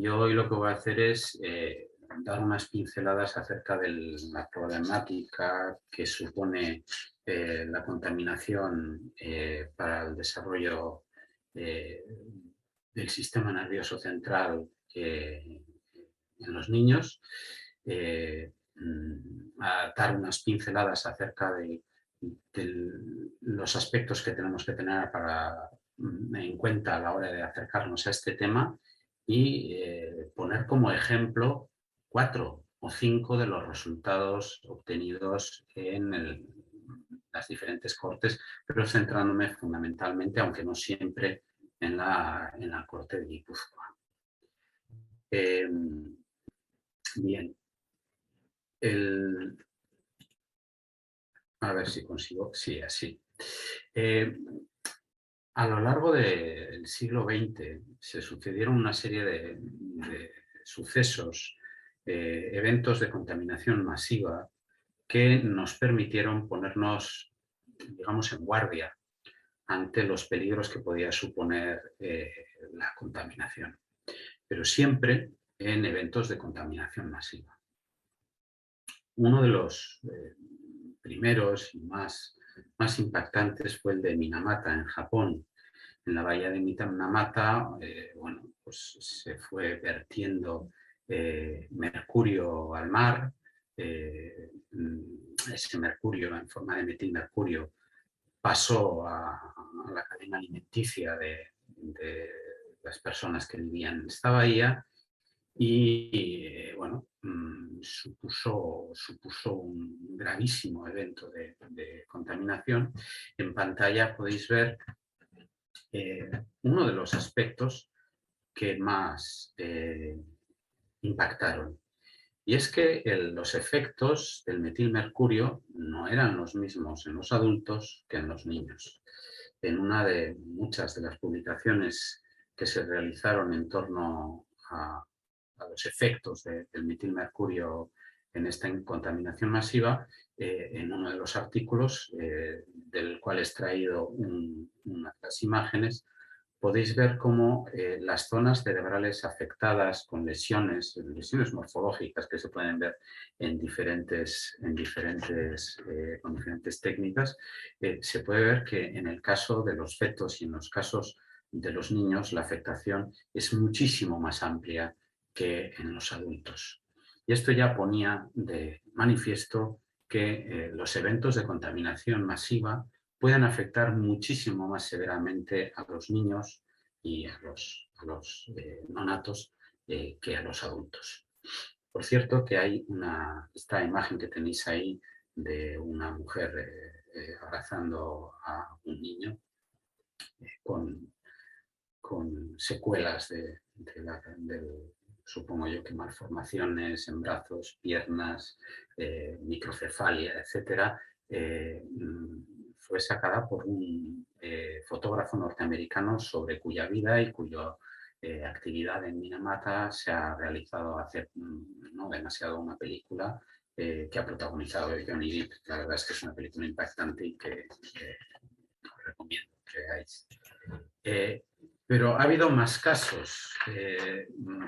Yo hoy lo que voy a hacer es dar unas pinceladas acerca de la problemática que supone la contaminación para el desarrollo eh, del sistema nervioso central en los niños, a dar unas pinceladas acerca de los aspectos que tenemos que tener en cuenta a la hora de acercarnos a este tema y poner como ejemplo 4 o 5 de los resultados obtenidos en las diferentes cortes, pero centrándome fundamentalmente, aunque no siempre, en la corte de Guipúzcoa. Bien, a ver si consigo, sí, así. A lo largo del siglo XX se sucedieron una serie de sucesos, eventos de contaminación masiva que nos permitieron ponernos, digamos, en guardia ante los peligros que podía suponer la contaminación, pero siempre en eventos de contaminación masiva. Uno de los primeros y más impactantes fue el de Minamata, en Japón. En la bahía de Minamata, pues se fue vertiendo mercurio al mar. Ese mercurio, en forma de metilmercurio, pasó a la cadena alimenticia de las personas que vivían en esta bahía y supuso un gravísimo evento de contaminación. En pantalla podéis ver uno de los aspectos que más impactaron. Y es que los efectos del metilmercurio no eran los mismos en los adultos que en los niños. En una de muchas de las publicaciones que se realizaron en torno a los efectos del metilmercurio en esta contaminación masiva, en uno de los artículos, del cual he extraído unas de las imágenes, podéis ver cómo las zonas cerebrales afectadas con lesiones morfológicas que se pueden ver con diferentes técnicas, se puede ver que en el caso de los fetos y en los casos de los niños la afectación es muchísimo más amplia que en los adultos. Y esto ya ponía de manifiesto que los eventos de contaminación masiva pueden afectar muchísimo más severamente a los niños y a los neonatos que a los adultos. Por cierto, que hay esta imagen que tenéis ahí de una mujer abrazando a un niño con secuelas supongo yo que malformaciones en brazos, piernas, microcefalia, etcétera, fue sacada por un fotógrafo norteamericano sobre cuya vida y cuya actividad en Minamata se ha realizado hace no demasiado una película que ha protagonizado Johnny Depp. La verdad es que es una película impactante y que os recomiendo que veáis. Pero ha habido más casos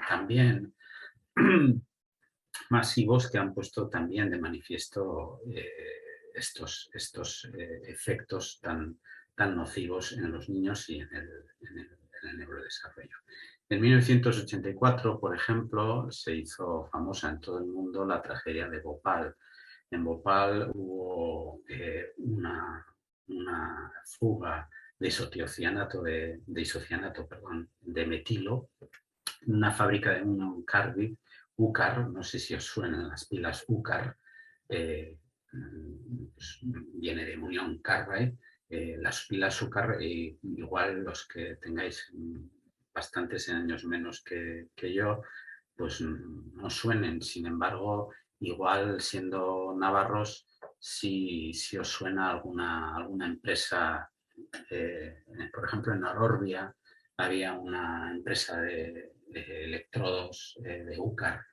también masivos que han puesto también de manifiesto estos efectos tan nocivos en los niños y en el neurodesarrollo. En 1984, por ejemplo, se hizo famosa en todo el mundo la tragedia de Bhopal. En Bhopal hubo una fuga de isocianato de metilo, una fábrica de Union Carbide, UCAR, no sé si os suenan las pilas UCAR, pues viene de Union Carbide, las pilas UCAR, igual los que tengáis bastantes años menos que yo, pues no suenen. Sin embargo, igual siendo navarros, si os suena alguna empresa, por ejemplo en Arorbia había una empresa de electrodos de UCAR.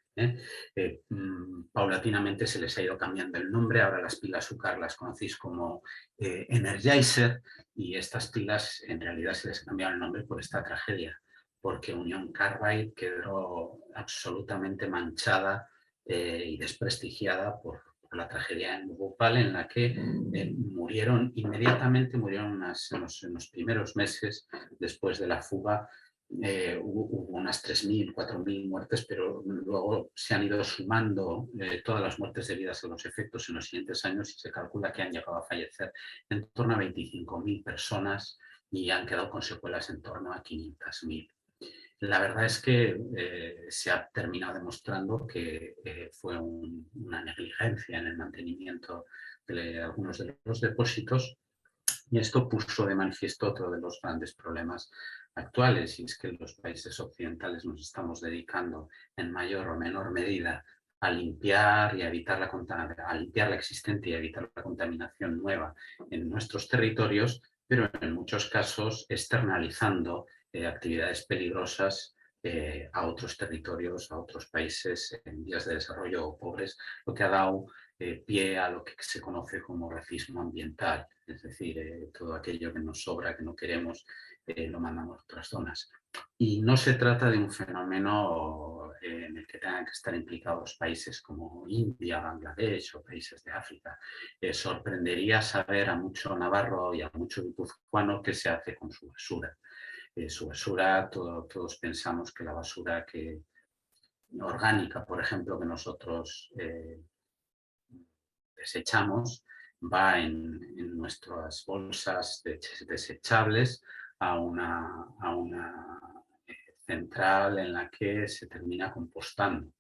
Paulatinamente se les ha ido cambiando el nombre, ahora las pilas UCAR las conocéis como Energizer, y estas pilas en realidad se les ha cambiado el nombre por esta tragedia, porque Union Carbide quedó absolutamente manchada y desprestigiada por la tragedia en Bhopal, en la que murieron inmediatamente, murieron en los primeros meses después de la fuga. Hubo unas 3.000, 4.000 muertes, pero luego se han ido sumando todas las muertes debidas a los efectos en los siguientes años y se calcula que han llegado a fallecer en torno a 25.000 personas y han quedado con secuelas en torno a 500.000. La verdad es que se ha terminado demostrando que fue una negligencia en el mantenimiento de algunos de los depósitos, y esto puso de manifiesto otro de los grandes problemas actuales, y es que los países occidentales nos estamos dedicando en mayor o menor medida a limpiar y a evitar a limpiar la existente y a evitar la contaminación nueva en nuestros territorios, pero en muchos casos externalizando actividades peligrosas a otros territorios, a otros países en vías de desarrollo o pobres, lo que ha dado pie a lo que se conoce como racismo ambiental, es decir, todo aquello que nos sobra, que no queremos, lo mandamos a otras zonas. Y no se trata de un fenómeno en el que tengan que estar implicados países como India, Bangladesh o países de África. Sorprendería saber a mucho navarro y a mucho guipuzcoano qué se hace con su basura. Su basura, todos pensamos que la basura orgánica, por ejemplo, que nosotros desechamos, va en nuestras bolsas desechables a una central en la que se termina compostando.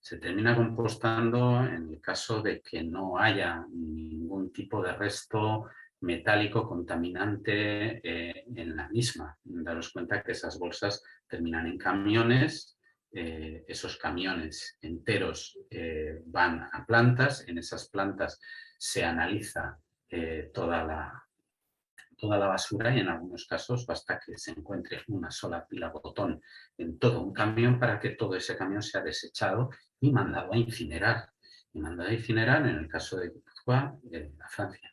Se termina compostando en el caso de que no haya ningún tipo de resto metálico contaminante en la misma. Daros cuenta que esas bolsas terminan en camiones. Esos camiones enteros van a plantas, en esas plantas se analiza toda la basura, y en algunos casos basta que se encuentre una sola pila botón en todo un camión para que todo ese camión sea desechado y mandado a incinerar. Y mandado a incinerar, en el caso de Guipúzcoa, a Francia.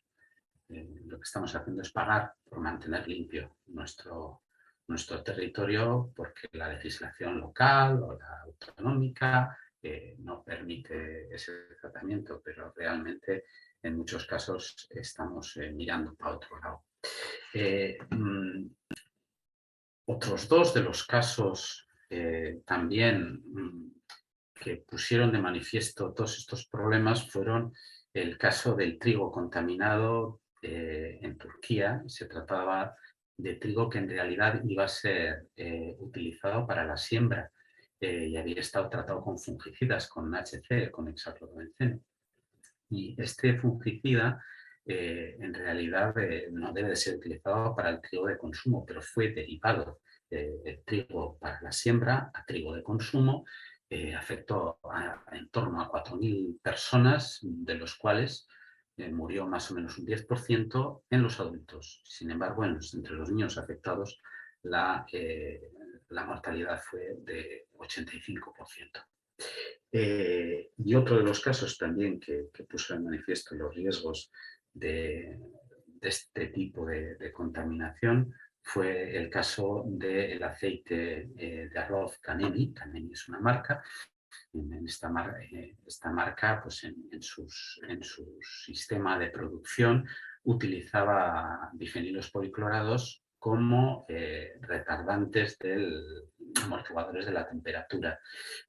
Lo que estamos haciendo es pagar por mantener limpio nuestro territorio, porque la legislación local o la autonómica no permite ese tratamiento, pero realmente en muchos casos estamos mirando para otro lado. Otros dos de los casos también que pusieron de manifiesto todos estos problemas fueron el caso del trigo contaminado en Turquía. Se trataba de trigo que en realidad iba a ser utilizado para la siembra y había estado tratado con fungicidas, con HC, con hexaclorobenceno. Y este fungicida en realidad no debe de ser utilizado para el trigo de consumo, pero fue derivado del trigo para la siembra a trigo de consumo. Afectó en torno a 4.000 personas, de los cuales murió más o menos un 10% en los adultos. Sin embargo, entre los niños afectados la mortalidad fue de 85%. Y otro de los casos también que puso en manifiesto los riesgos de este tipo de contaminación fue el caso del aceite de arroz Caneni. Caneni es una marca. Esta marca, pues en su sistema de producción, utilizaba bifenilos policlorados como retardantes amortiguadores de la temperatura.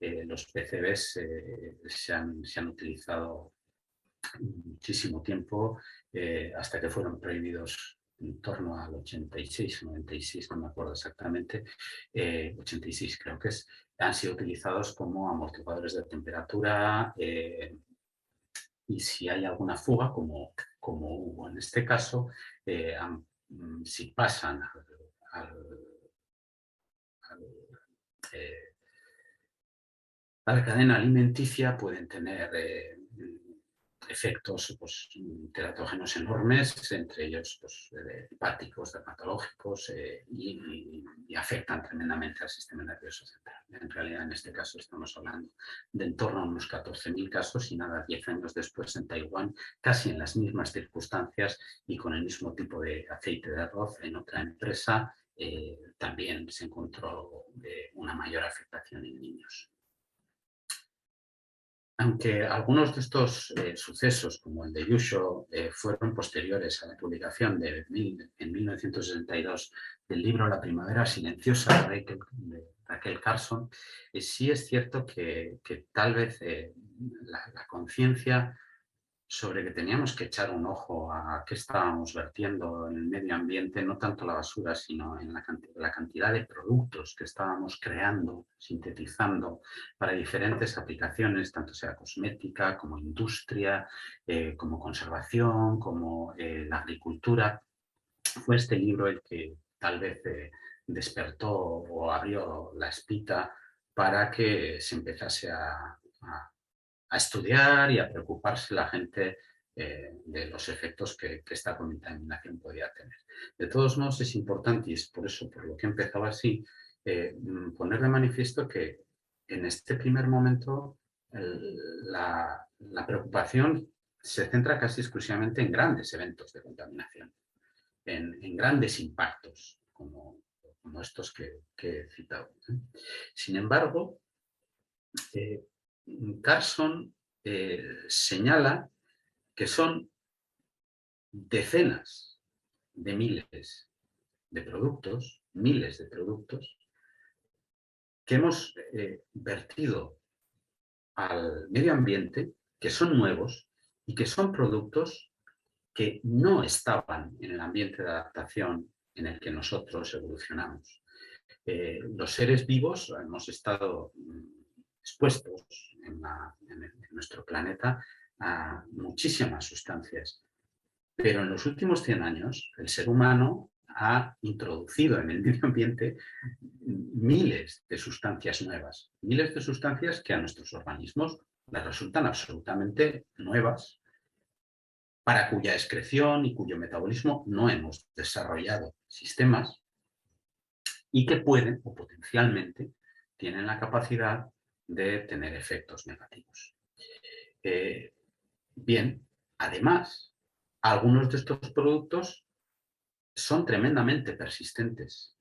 Los PCBs se han utilizado muchísimo tiempo hasta que fueron prohibidos en torno al 86, 96, no me acuerdo exactamente, 86 creo que es. Han sido utilizados como amortiguadores de temperatura y si hay alguna fuga, como hubo en este caso, si pasan al, eh, a la cadena alimenticia, pueden tener efectos pues, teratógenos enormes, entre ellos pues, hepáticos, dermatológicos, y afectan tremendamente al sistema nervioso central. En realidad, en este caso, estamos hablando de en torno a unos 14.000 casos, y nada, 10 años después en Taiwán, casi en las mismas circunstancias y con el mismo tipo de aceite de arroz en otra empresa, también se encontró una mayor afectación en niños. Aunque algunos de estos sucesos, como el de Yusho, fueron posteriores a la publicación en 1962 del libro La primavera silenciosa de Rachel Carson, sí es cierto que tal vez la conciencia sobre que teníamos que echar un ojo a qué estábamos vertiendo en el medio ambiente, no tanto la basura, sino en la cantidad de productos que estábamos creando, sintetizando para diferentes aplicaciones, tanto sea cosmética, como industria, como conservación, como la agricultura. Fue este libro el que tal vez despertó o abrió la espita para que se empezase a estudiar y a preocuparse la gente de los efectos que esta contaminación podía tener. De todos modos, es importante, y es por eso por lo que empezaba así, poner de manifiesto que en este primer momento la preocupación se centra casi exclusivamente en grandes eventos de contaminación, en grandes impactos, como estos que he citado. Sin embargo, Carson señala que son decenas de miles de productos, que hemos vertido al medio ambiente, que son nuevos y que son productos que no estaban en el ambiente de adaptación en el que nosotros evolucionamos. Los seres vivos hemos estado expuestos en nuestro planeta a muchísimas sustancias, pero en los últimos 100 años el ser humano ha introducido en el medio ambiente miles de sustancias nuevas, miles de sustancias que a nuestros organismos les resultan absolutamente nuevas, para cuya excreción y cuyo metabolismo no hemos desarrollado sistemas y que pueden o potencialmente tienen la capacidad de tener efectos negativos. Bien, además, algunos de estos productos son tremendamente persistentes,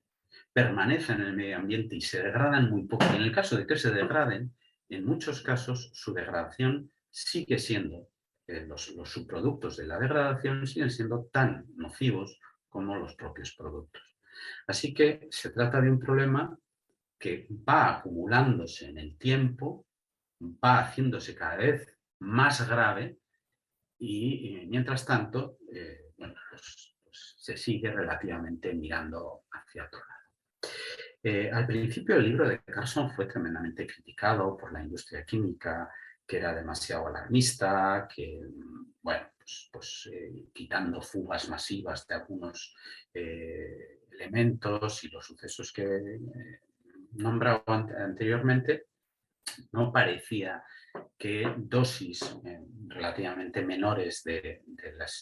permanecen en el medio ambiente y se degradan muy poco. Y en el caso de que se degraden, en muchos casos su degradación sigue siendo, los subproductos de la degradación siguen siendo tan nocivos como los propios productos. Así que se trata de un problema que va acumulándose en el tiempo, va haciéndose cada vez más grave y mientras tanto, bueno, pues se sigue relativamente mirando hacia otro lado. Al principio el libro de Carson fue tremendamente criticado por la industria química, que era demasiado alarmista, que, bueno, quitando fugas masivas de algunos elementos y los sucesos que nombrado anteriormente, no parecía que dosis relativamente menores de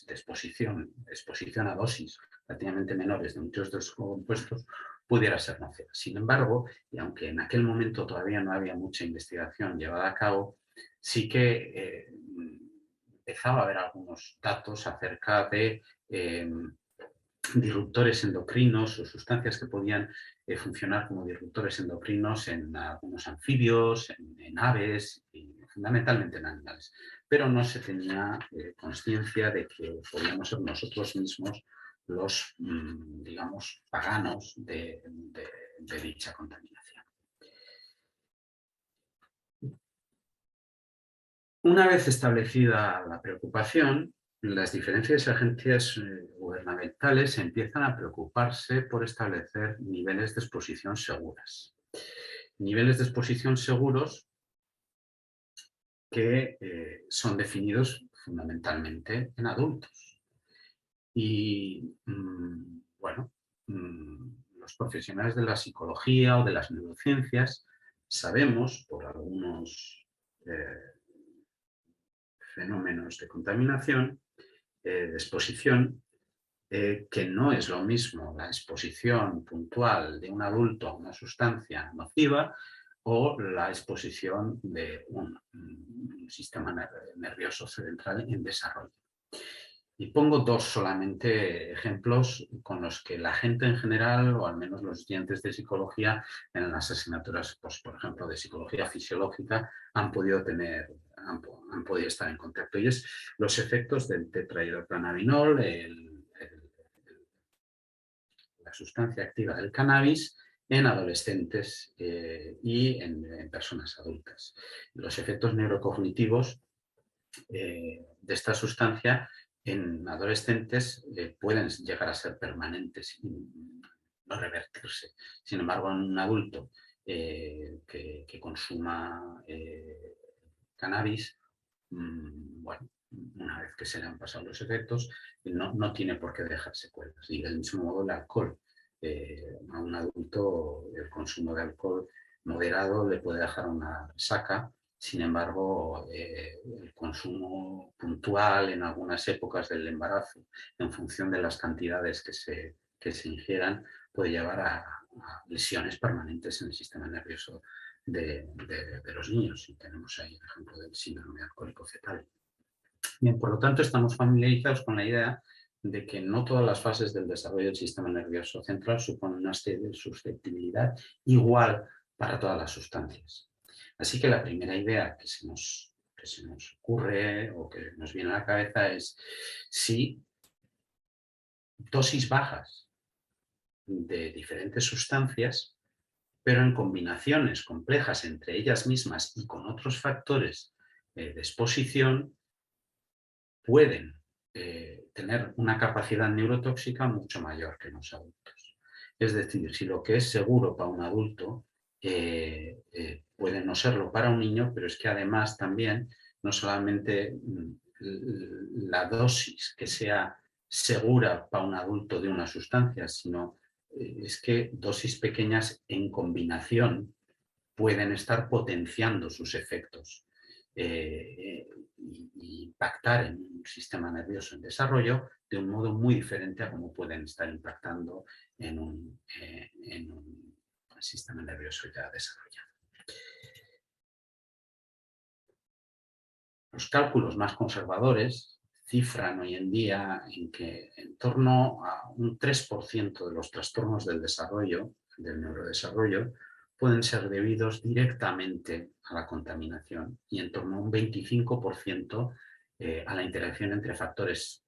exposición a dosis relativamente menores de muchos de los compuestos pudiera ser nociva. Sin embargo, y aunque en aquel momento todavía no había mucha investigación llevada a cabo, sí que empezaba a haber algunos datos acerca de disruptores endocrinos o sustancias que podían funcionar como disruptores endocrinos en algunos anfibios, en aves y fundamentalmente en animales. Pero no se tenía conciencia de que podíamos ser nosotros mismos los, digamos, paganos de dicha contaminación. Una vez establecida la preocupación, las diferentes agencias gubernamentales empiezan a preocuparse por establecer niveles de exposición seguras. Niveles de exposición seguros que son definidos fundamentalmente en adultos. Y, bueno, los profesionales de la psicología o de las neurociencias sabemos, por algunos fenómenos de contaminación, de exposición, que no es lo mismo la exposición puntual de un adulto a una sustancia nociva o la exposición de un sistema nervioso central en desarrollo. Y pongo dos solamente ejemplos con los que la gente en general, o al menos los estudiantes de psicología, en las asignaturas, pues, por ejemplo, de psicología fisiológica, han podido han podido estar en contacto. Y es los efectos del tetrahidrocannabinol, la sustancia activa del cannabis, en adolescentes y en personas adultas. Los efectos neurocognitivos de esta sustancia en adolescentes pueden llegar a ser permanentes y no revertirse. Sin embargo, en un adulto que consuma cannabis, bueno, una vez que se le han pasado los efectos, no tiene por qué dejar secuelas. Y del mismo modo el alcohol. A un adulto el consumo de alcohol moderado le puede dejar una resaca. Sin embargo, el consumo puntual en algunas épocas del embarazo, en función de las cantidades que se ingieran, puede llevar a lesiones permanentes en el sistema nervioso de los niños. Y tenemos ahí el ejemplo del síndrome alcohólico fetal. Bien, por lo tanto, estamos familiarizados con la idea de que no todas las fases del desarrollo del sistema nervioso central suponen una susceptibilidad igual para todas las sustancias. Así que la primera idea que se nos ocurre o que nos viene a la cabeza es si dosis bajas de diferentes sustancias, pero en combinaciones complejas entre ellas mismas y con otros factores de exposición, pueden tener una capacidad neurotóxica mucho mayor que en los adultos. Es decir, si lo que es seguro para un adulto puede no serlo para un niño, pero es que además también no solamente la dosis que sea segura para un adulto de una sustancia, sino es que dosis pequeñas en combinación pueden estar potenciando sus efectos y impactar en un sistema nervioso en desarrollo de un modo muy diferente a cómo pueden estar impactando en un sistema nervioso ya desarrollado. Los cálculos más conservadores cifran hoy en día en que en torno a un 3% de los trastornos del desarrollo, del neurodesarrollo, pueden ser debidos directamente a la contaminación y en torno a un 25% a la interacción entre factores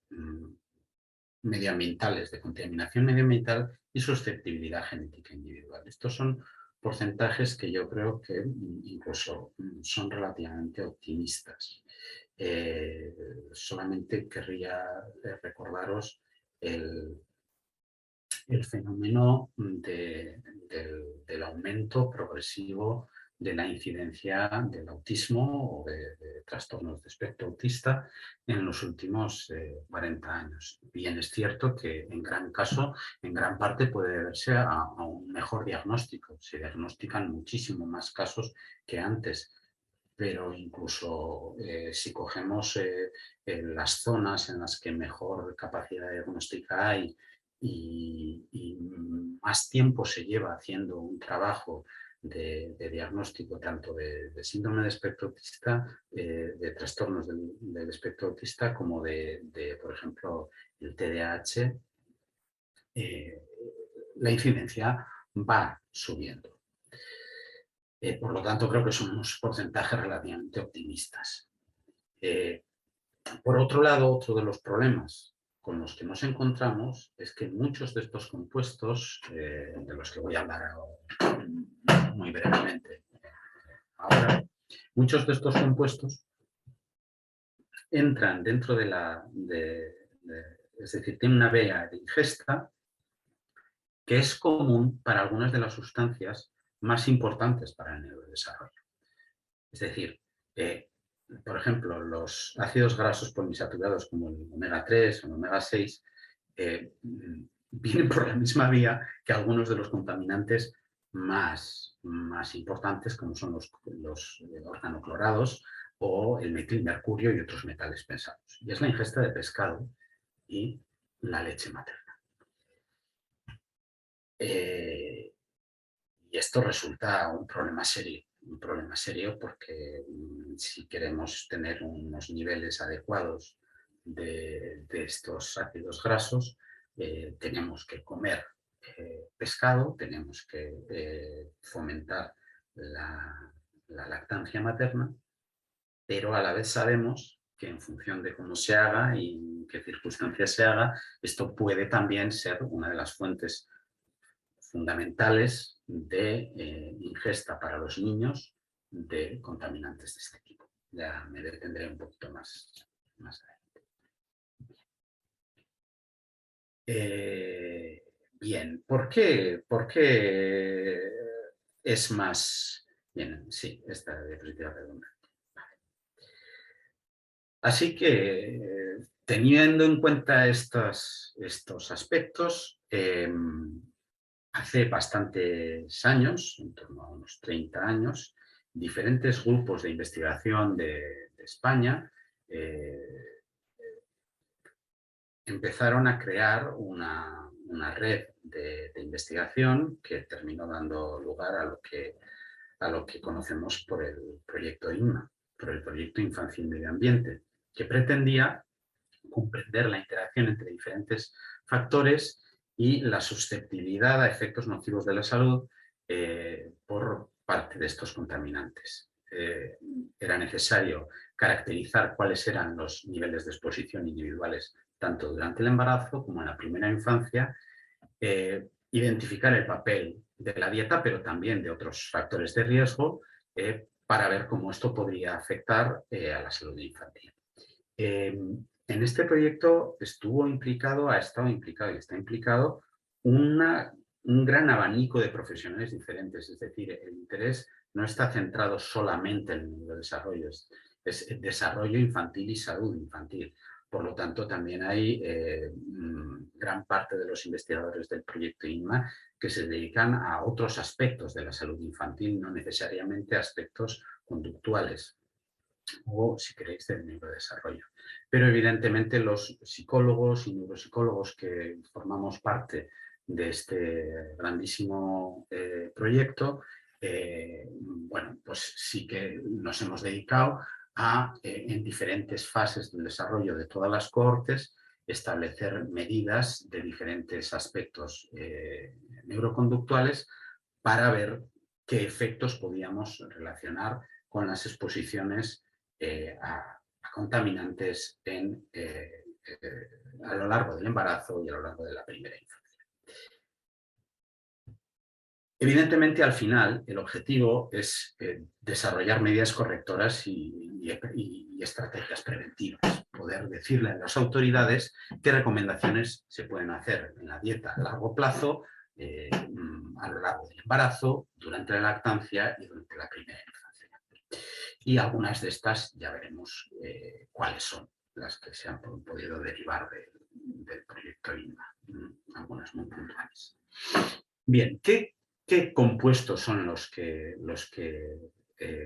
medioambientales, de contaminación medioambiental y susceptibilidad genética individual. Estos son porcentajes que yo creo que incluso son relativamente optimistas. Solamente querría recordaros el fenómeno del aumento progresivo de la incidencia del autismo o de trastornos de espectro autista en los últimos 40 años. Bien, es cierto que en gran caso, en gran parte puede deberse a un mejor diagnóstico. Se diagnostican muchísimo más casos que antes, pero incluso si cogemos las zonas en las que mejor capacidad diagnóstica hay y más tiempo se lleva haciendo un trabajo de diagnóstico tanto de síndrome de espectro autista, de trastornos del espectro autista, como por ejemplo, el TDAH, la incidencia va subiendo. Por lo tanto, creo que son unos porcentajes relativamente optimistas. Por otro lado, otro de los problemas con los que nos encontramos es que muchos de estos compuestos, de los que voy a hablar muy brevemente ahora, muchos de estos compuestos entran dentro es decir, tienen una vía de ingesta que es común para algunas de las sustancias más importantes para el neurodesarrollo. Es decir, por ejemplo, los ácidos grasos poliinsaturados como el omega 3 o el omega 6 vienen por la misma vía que algunos de los contaminantes más importantes, como son los organoclorados o el metilmercurio y otros metales pesados. Y es la ingesta de pescado y la leche materna. Y esto resulta un problema serio porque si queremos tener unos niveles adecuados de estos ácidos grasos, tenemos que comer pescado, tenemos que fomentar la lactancia materna, pero a la vez sabemos que en función de cómo se haga y en qué circunstancias se haga, esto puede también ser una de las fuentes fundamentales de ingesta para los niños de contaminantes de este tipo. Ya me detendré un poquito más adelante. Bien, ¿por qué es más... Bien, sí, esta diapositiva redundante. Así que, teniendo en cuenta estos aspectos, hace bastantes años, en torno a unos 30 años, diferentes grupos de investigación de España empezaron a crear una red de investigación que terminó dando lugar a lo que conocemos por el proyecto INMA, por el proyecto Infancia y Medio Ambiente, que pretendía comprender la interacción entre diferentes factores y la susceptibilidad a efectos nocivos de la salud por parte de estos contaminantes. Era necesario caracterizar cuáles eran los niveles de exposición individuales tanto durante el embarazo como en la primera infancia, identificar el papel de la dieta, pero también de otros factores de riesgo, para ver cómo esto podría afectar a la salud infantil. En este proyecto ha estado implicado y está implicado un gran abanico de profesionales diferentes, es decir, el interés no está centrado solamente en el neurodesarrollo, es desarrollo infantil y salud infantil. Por lo tanto, también hay gran parte de los investigadores del proyecto INMA que se dedican a otros aspectos de la salud infantil, no necesariamente aspectos conductuales o, si queréis, del neurodesarrollo. Pero evidentemente los psicólogos y neuropsicólogos que formamos parte de este grandísimo proyecto, bueno, pues sí que nos hemos dedicado a, en diferentes fases del desarrollo de todas las cohortes, establecer medidas de diferentes aspectos neuroconductuales para ver qué efectos podíamos relacionar con las exposiciones a contaminantes a lo largo del embarazo y a lo largo de la primera infancia. Evidentemente, al final, el objetivo es desarrollar medidas correctoras y estrategias preventivas. Poder decirle a las autoridades qué recomendaciones se pueden hacer en la dieta a largo plazo, a lo largo del embarazo, durante la lactancia y durante la primera infancia. Y algunas de estas ya veremos cuáles son las que se han podido derivar del proyecto INMA, algunas muy puntuales. Bien, ¿qué compuestos son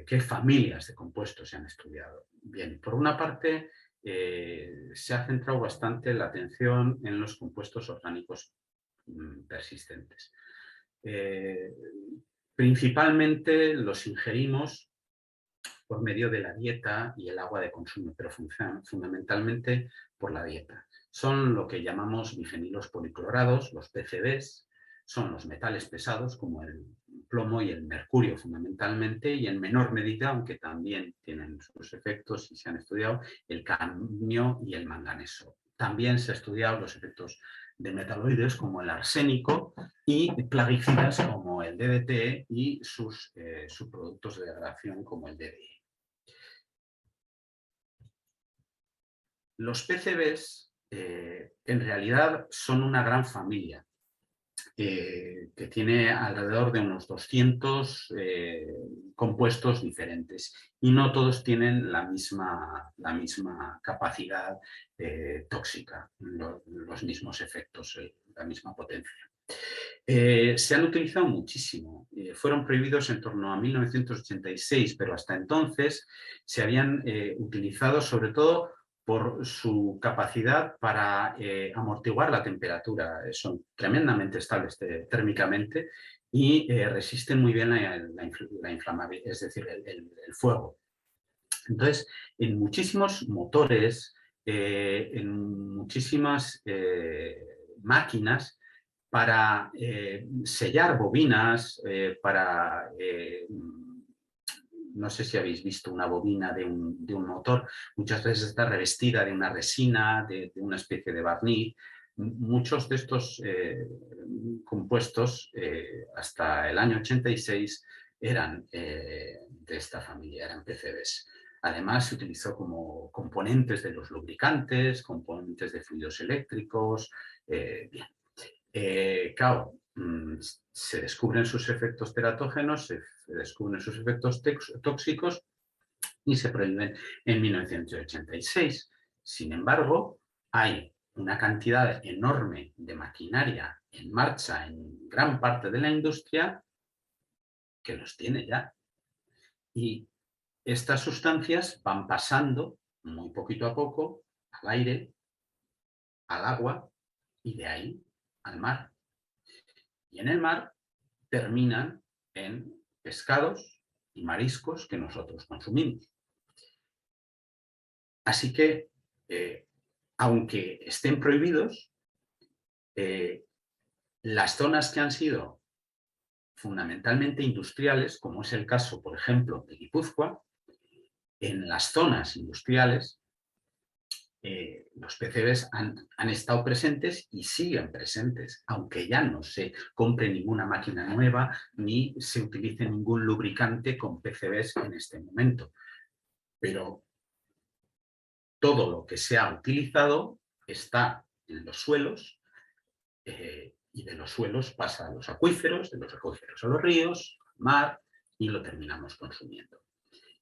qué familias de compuestos se han estudiado? Bien, por una parte, se ha centrado bastante la atención en los compuestos orgánicos persistentes. Principalmente los ingerimos por medio de la dieta y el agua de consumo, pero funcionan fundamentalmente por la dieta. Son lo que llamamos bifenilos policlorados, los PCBs, son los metales pesados como el plomo y el mercurio fundamentalmente, y en menor medida, aunque también tienen sus efectos y se han estudiado, el cadmio y el manganeso. También se han estudiado los efectos de metaloides como el arsénico y plaguicidas como el DDT y sus subproductos de degradación como el DDE. Los PCBs en realidad son una gran familia que tiene alrededor de unos 200 compuestos diferentes y no todos tienen la misma capacidad tóxica, los mismos efectos, la misma potencia. Se han utilizado muchísimo. Fueron prohibidos en torno a 1986, pero hasta entonces se habían utilizado sobre todo por su capacidad para amortiguar la temperatura. Son tremendamente estables térmicamente y resisten muy bien la inflamabilidad, es decir, el fuego. Entonces, en muchísimos motores en muchísimas máquinas para sellar bobinas, no sé si habéis visto una bobina de un motor, muchas veces está revestida de una resina, de una especie de barniz. Muchos de estos compuestos, hasta el año 86, eran de esta familia, eran PCBs. Además, se utilizó como componentes de los lubricantes, componentes de fluidos eléctricos. Bien. Claro, se descubren sus efectos teratógenos, se descubren sus efectos tóxicos y se prohíben en 1986. Sin embargo, hay una cantidad enorme de maquinaria en marcha en gran parte de la industria que los tiene ya. Y estas sustancias van pasando muy poquito a poco al aire, al agua y de ahí al mar. Y en el mar terminan en pescados y mariscos que nosotros consumimos. Así que, aunque estén prohibidos, las zonas que han sido fundamentalmente industriales, como es el caso, por ejemplo, de Guipúzcoa, en las zonas industriales los PCBs han estado presentes y siguen presentes, aunque ya no se compre ninguna máquina nueva ni se utilice ningún lubricante con PCBs en este momento. Pero todo lo que se ha utilizado está en los suelos y de los suelos pasa a los acuíferos, de los acuíferos a los ríos, al mar y lo terminamos consumiendo.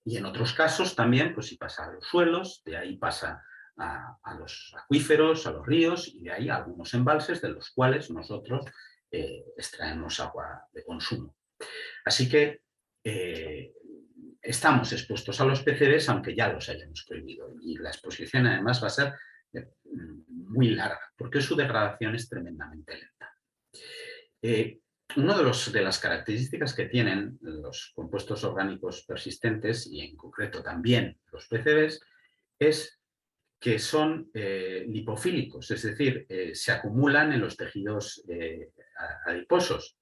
Y en otros casos también, pues si pasa a los suelos, de ahí pasa a los acuíferos, a los ríos y de ahí a algunos embalses de los cuales nosotros extraemos agua de consumo. Así que estamos expuestos a los PCBs aunque ya los hayamos prohibido y la exposición además va a ser muy larga porque su degradación es tremendamente lenta. Una de las características que tienen los compuestos orgánicos persistentes y en concreto también los PCBs es que son lipofílicos, es decir, se acumulan en los tejidos adiposos.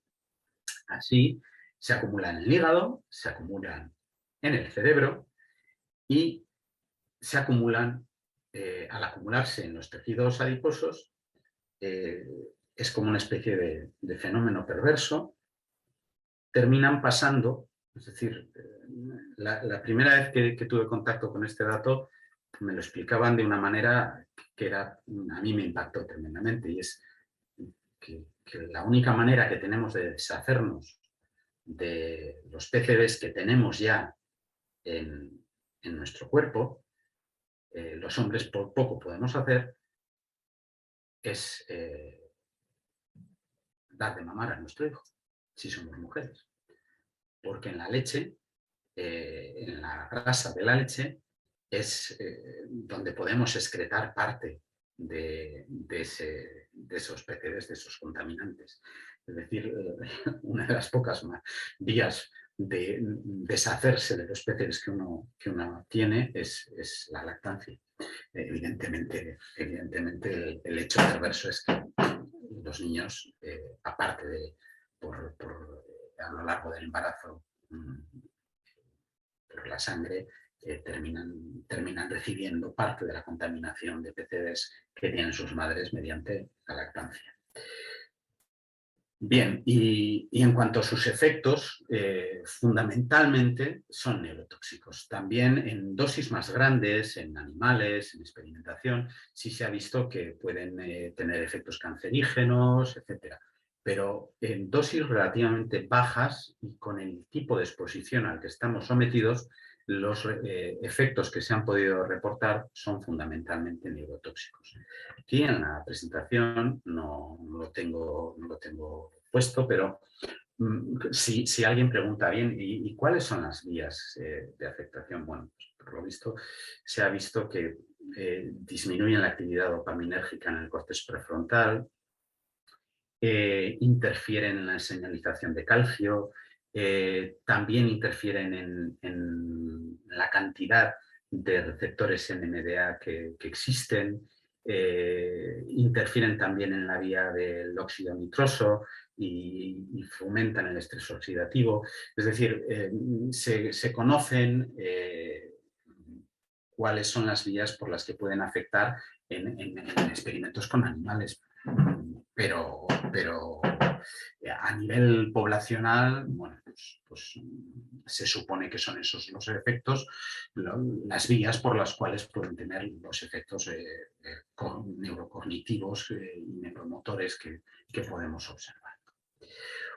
Así se acumulan en el hígado, se acumulan en el cerebro y se acumulan, al acumularse en los tejidos adiposos, es como una especie de fenómeno perverso, terminan pasando, es decir, la primera vez que tuve contacto con este dato me lo explicaban de una manera que a mí me impactó tremendamente y es que la única manera que tenemos de deshacernos de los PCBs que tenemos ya en nuestro cuerpo, los hombres por poco podemos hacer, es dar de mamar a nuestro hijo, si somos mujeres. Porque en la leche, en la grasa de la leche, es donde podemos excretar parte de esos PCBs, de esos contaminantes. Es decir, una de las pocas vías de deshacerse de los PCBs que uno tiene es la lactancia. Evidentemente el hecho perverso es que los niños, aparte de a lo largo del embarazo, por la sangre, terminan recibiendo parte de la contaminación de PCBs que tienen sus madres mediante la lactancia. Bien, y en cuanto a sus efectos, fundamentalmente son neurotóxicos. También en dosis más grandes, en animales, en experimentación, sí se ha visto que pueden tener efectos cancerígenos, etc. Pero en dosis relativamente bajas y con el tipo de exposición al que estamos sometidos, los efectos que se han podido reportar son fundamentalmente neurotóxicos. Aquí en la presentación no lo tengo puesto, pero si alguien pregunta bien, ¿y cuáles son las vías de afectación? Bueno, pues, por lo visto se ha visto que disminuyen la actividad dopaminérgica en el córtex prefrontal, interfieren en la señalización de calcio, también interfieren en la cantidad de receptores NMDA que existen, interfieren también en la vía del óxido nitroso y fomentan el estrés oxidativo. Es decir, se conocen cuáles son las vías por las que pueden afectar en experimentos con animales. Pero a nivel poblacional, bueno, pues se supone que son esos los efectos, las vías por las cuales pueden tener los efectos neurocognitivos y neuromotores que podemos observar.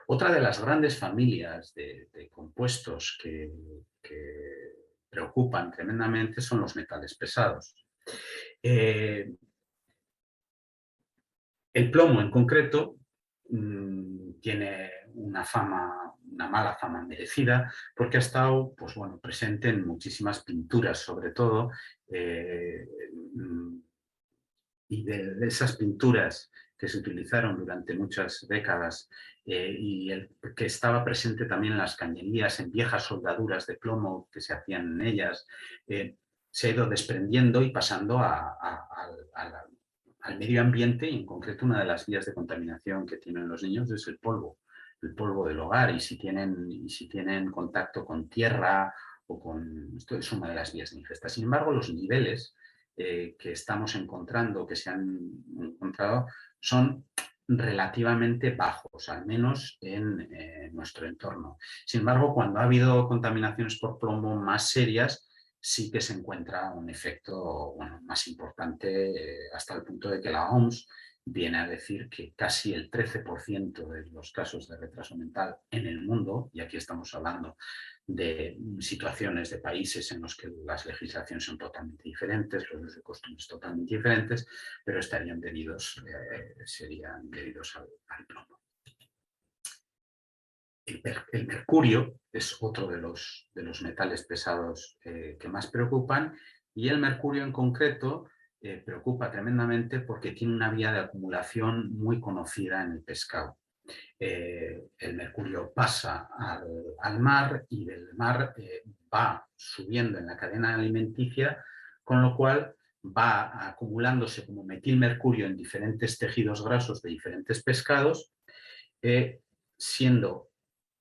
Otra de las grandes familias de compuestos que preocupan tremendamente son los metales pesados. El plomo en concreto tiene una mala fama merecida, porque ha estado pues, bueno, presente en muchísimas pinturas, sobre todo, y de esas pinturas que se utilizaron durante muchas décadas que estaba presente también en las cañerías, en viejas soldaduras de plomo que se hacían en ellas, se ha ido desprendiendo y pasando al medio ambiente, y en concreto una de las vías de contaminación que tienen los niños es el polvo del hogar, y si tienen contacto con tierra esto es una de las vías de ingesta. Sin embargo, los niveles que estamos encontrando, que se han encontrado, son relativamente bajos, al menos en nuestro entorno. Sin embargo, cuando ha habido contaminaciones por plomo más serias, sí que se encuentra un efecto más importante, hasta el punto de que la OMS viene a decir que casi el 13% de los casos de retraso mental en el mundo, y aquí estamos hablando de situaciones de países en los que las legislaciones son totalmente diferentes, los usos de costumbres totalmente diferentes, pero serían debidos al plomo. El mercurio es otro de los metales pesados que más preocupan, y el mercurio en concreto preocupa tremendamente porque tiene una vía de acumulación muy conocida en el pescado. El mercurio pasa al mar, y del mar va subiendo en la cadena alimenticia, con lo cual va acumulándose como metilmercurio en diferentes tejidos grasos de diferentes pescados, siendo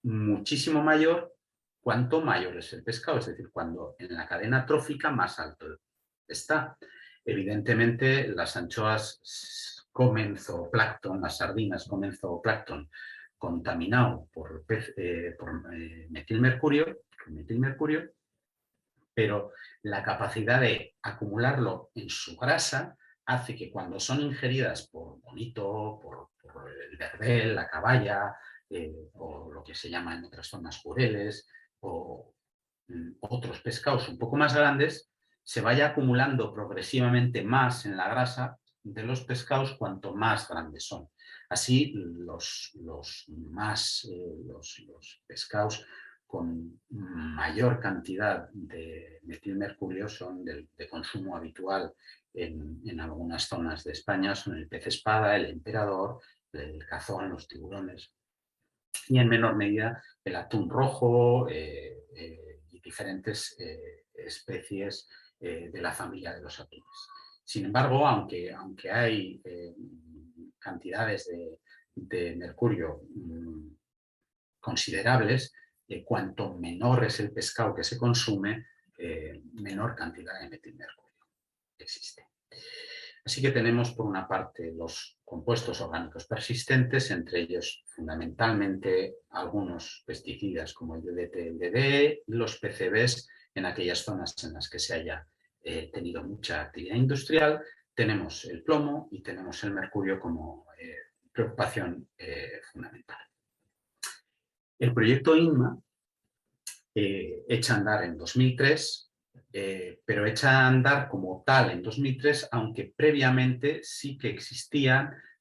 muchísimo mayor cuanto mayor es el pescado, es decir, cuando en la cadena trófica más alto está. Evidentemente, las anchoas comen zooplancton, las sardinas comen zooplancton contaminado por metilmercurio, pero la capacidad de acumularlo en su grasa hace que cuando son ingeridas por bonito, por el verdel, la caballa, o lo que se llama en otras zonas jureles, o otros pescados un poco más grandes, se vaya acumulando progresivamente más en la grasa de los pescados cuanto más grandes son. Así, los pescados con mayor cantidad de metilmercurio son de consumo habitual en algunas zonas de España, son el pez espada, el emperador, el cazón, los tiburones, y en menor medida el atún rojo y diferentes especies de la familia de los atunes. Sin embargo, aunque hay cantidades de mercurio considerables, cuanto menor es el pescado que se consume, menor cantidad de metilmercurio existe. Así que tenemos, por una parte, los compuestos orgánicos persistentes, entre ellos fundamentalmente algunos pesticidas como el DDT, el DDE, y los PCBs en aquellas zonas en las que se haya tenido mucha actividad industrial. Tenemos el plomo y tenemos el mercurio como preocupación fundamental. El proyecto INMA echa a andar en 2003, pero echa a andar como tal en 2003, aunque previamente sí que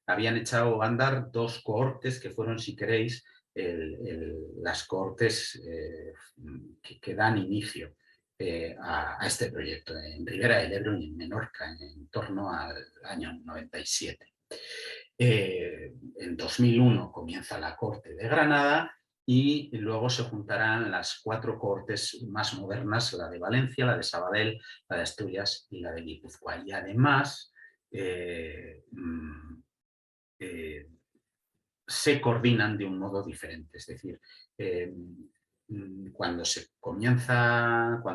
habían echado a andar dos cohortes que fueron, si queréis, las cohortes que dan inicio a este proyecto en Ribera del Ebro y en Menorca, en torno al año 97. En 2001 comienza la cohorte de Granada, y luego se juntarán las 4 cohortes más modernas, la de Valencia, la de Sabadell, la de Asturias y la de Guipúzcoa. Y además se coordinan de un modo diferente, es decir, cuando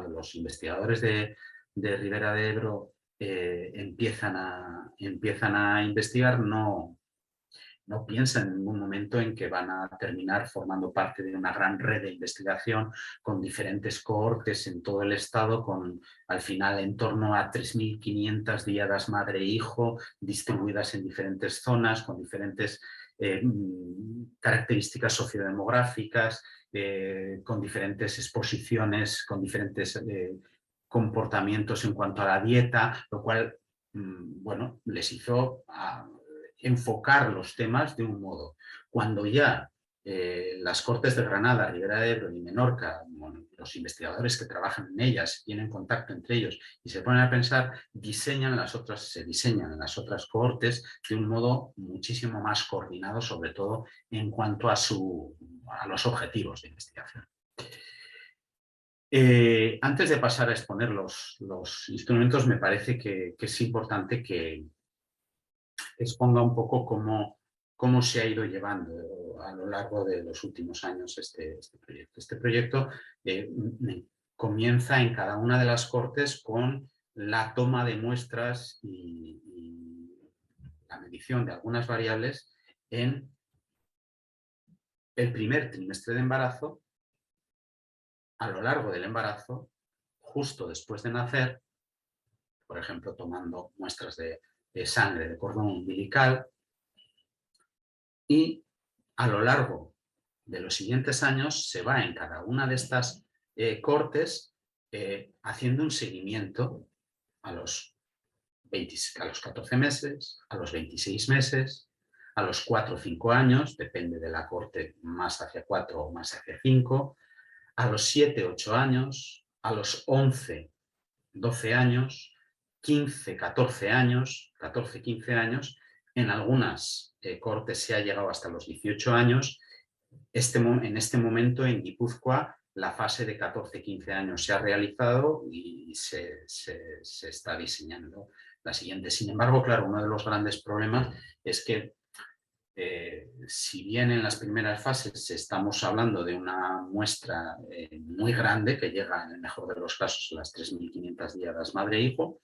los investigadores de Ribera de Ebro empiezan a investigar, no piensan en ningún momento en que van a terminar formando parte de una gran red de investigación con diferentes cohortes en todo el estado, con al final en torno a 3.500 díadas madre-hijo distribuidas en diferentes zonas, con diferentes características sociodemográficas, con diferentes exposiciones, con diferentes comportamientos en cuanto a la dieta, lo cual bueno, les hizo enfocar los temas de un modo. Cuando ya las Cortes de Granada, Ribera de Ebro y Menorca, bueno, los investigadores que trabajan en ellas tienen contacto entre ellos y se ponen a pensar, se diseñan las otras cohortes de un modo muchísimo más coordinado, sobre todo en cuanto a los objetivos de investigación. Antes de pasar a exponer los instrumentos, me parece que es importante que exponga un poco cómo se ha ido llevando a lo largo de los últimos años este proyecto. Este proyecto comienza en cada una de las cortes con la toma de muestras y la medición de algunas variables en el primer trimestre de embarazo, a lo largo del embarazo, justo después de nacer, por ejemplo, tomando muestras de sangre de cordón umbilical, y a lo largo de los siguientes años se va en cada una de estas cortes haciendo un seguimiento a los 14 meses, a los 26 meses, a los 4 o 5 años, depende de la corte, más hacia 4 o más hacia 5, a los 7, 8 años, a los 11, 12 años, 15, 14 años, 14, 15 años. En algunas cortes se ha llegado hasta los 18 años. En este momento en Guipúzcoa la fase de 14-15 años se ha realizado y se está diseñando la siguiente. Sin embargo, claro, uno de los grandes problemas es que si bien en las primeras fases estamos hablando de una muestra muy grande que llega en el mejor de los casos a las 3.500 díadas madre-hijo,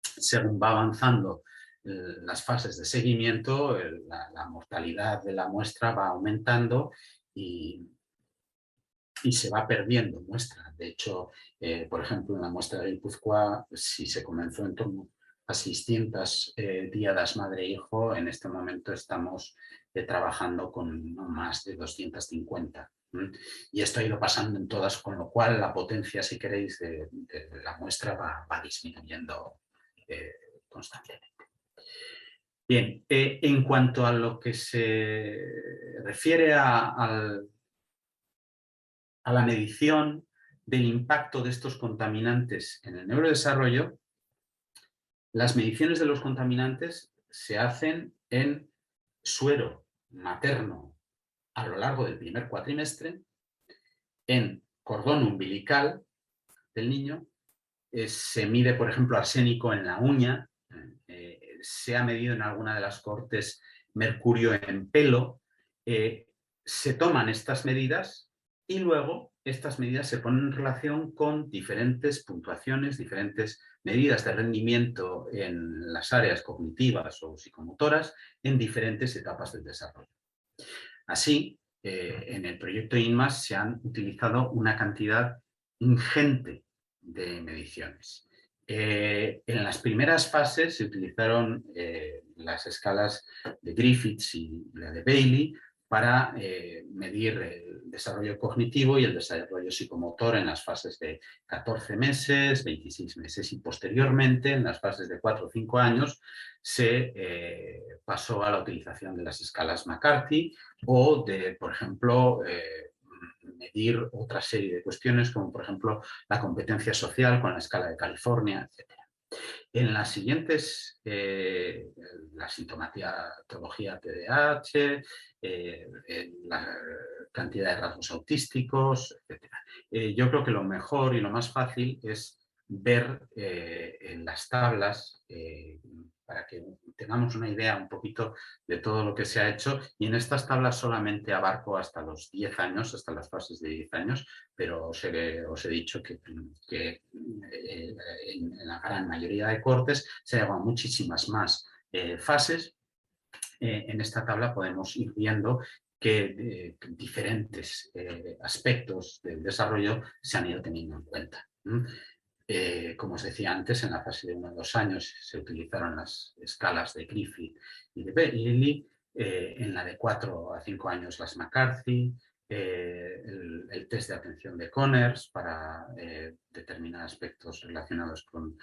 según va avanzando las fases de seguimiento, la mortalidad de la muestra va aumentando y se va perdiendo muestra. De hecho, por ejemplo, en la muestra de Guipúzcoa, si se comenzó en torno a 600 díadas madre-hijo, en este momento estamos trabajando con no más de 250. Y esto ha ido pasando en todas, con lo cual la potencia, si queréis, de la muestra va disminuyendo constantemente. Bien, en cuanto a lo que se refiere a la medición del impacto de estos contaminantes en el neurodesarrollo, las mediciones de los contaminantes se hacen en suero materno a lo largo del primer cuatrimestre, en cordón umbilical del niño, se mide, por ejemplo, arsénico en la uña, se ha medido en alguna de las cortes mercurio en pelo, se toman estas medidas y luego estas medidas se ponen en relación con diferentes puntuaciones, diferentes medidas de rendimiento en las áreas cognitivas o psicomotoras en diferentes etapas del desarrollo. Así, en el proyecto INMAS se han utilizado una cantidad ingente de mediciones. En las primeras fases se utilizaron las escalas de Griffiths y la de Bailey para medir el desarrollo cognitivo y el desarrollo psicomotor en las fases de 14 meses, 26 meses y posteriormente en las fases de 4 o 5 años se pasó a la utilización de las escalas McCarthy o de, por ejemplo, medir otra serie de cuestiones como por ejemplo la competencia social con la escala de California, etc. En las siguientes, la sintomatología TDAH, la cantidad de rasgos autísticos, etc. Yo creo que lo mejor y lo más fácil es ver en las tablas, para que tengamos una idea un poquito de todo lo que se ha hecho, y en estas tablas solamente abarco hasta los 10 años, hasta las fases de 10 años, pero os he dicho que en la gran mayoría de cortes se llevan muchísimas más fases. En esta tabla podemos ir viendo que diferentes aspectos del desarrollo se han ido teniendo en cuenta. Como os decía antes, en la fase de 1 a 2 años se utilizaron las escalas de Griffith y de Bailey, en la de 4 a 5 años las McCarthy, el test de atención de Conners para determinar aspectos relacionados con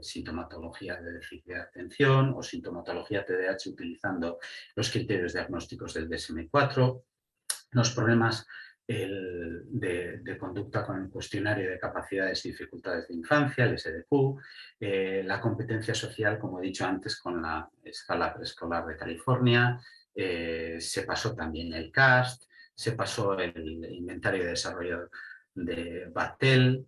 sintomatología de déficit de atención o sintomatología TDAH utilizando los criterios diagnósticos del DSM-4, los problemas de conducta con el cuestionario de capacidades y dificultades de infancia, el SDQ, la competencia social, como he dicho antes, con la escala preescolar de California, se pasó también el CAST, se pasó el inventario de desarrollo de Battelle.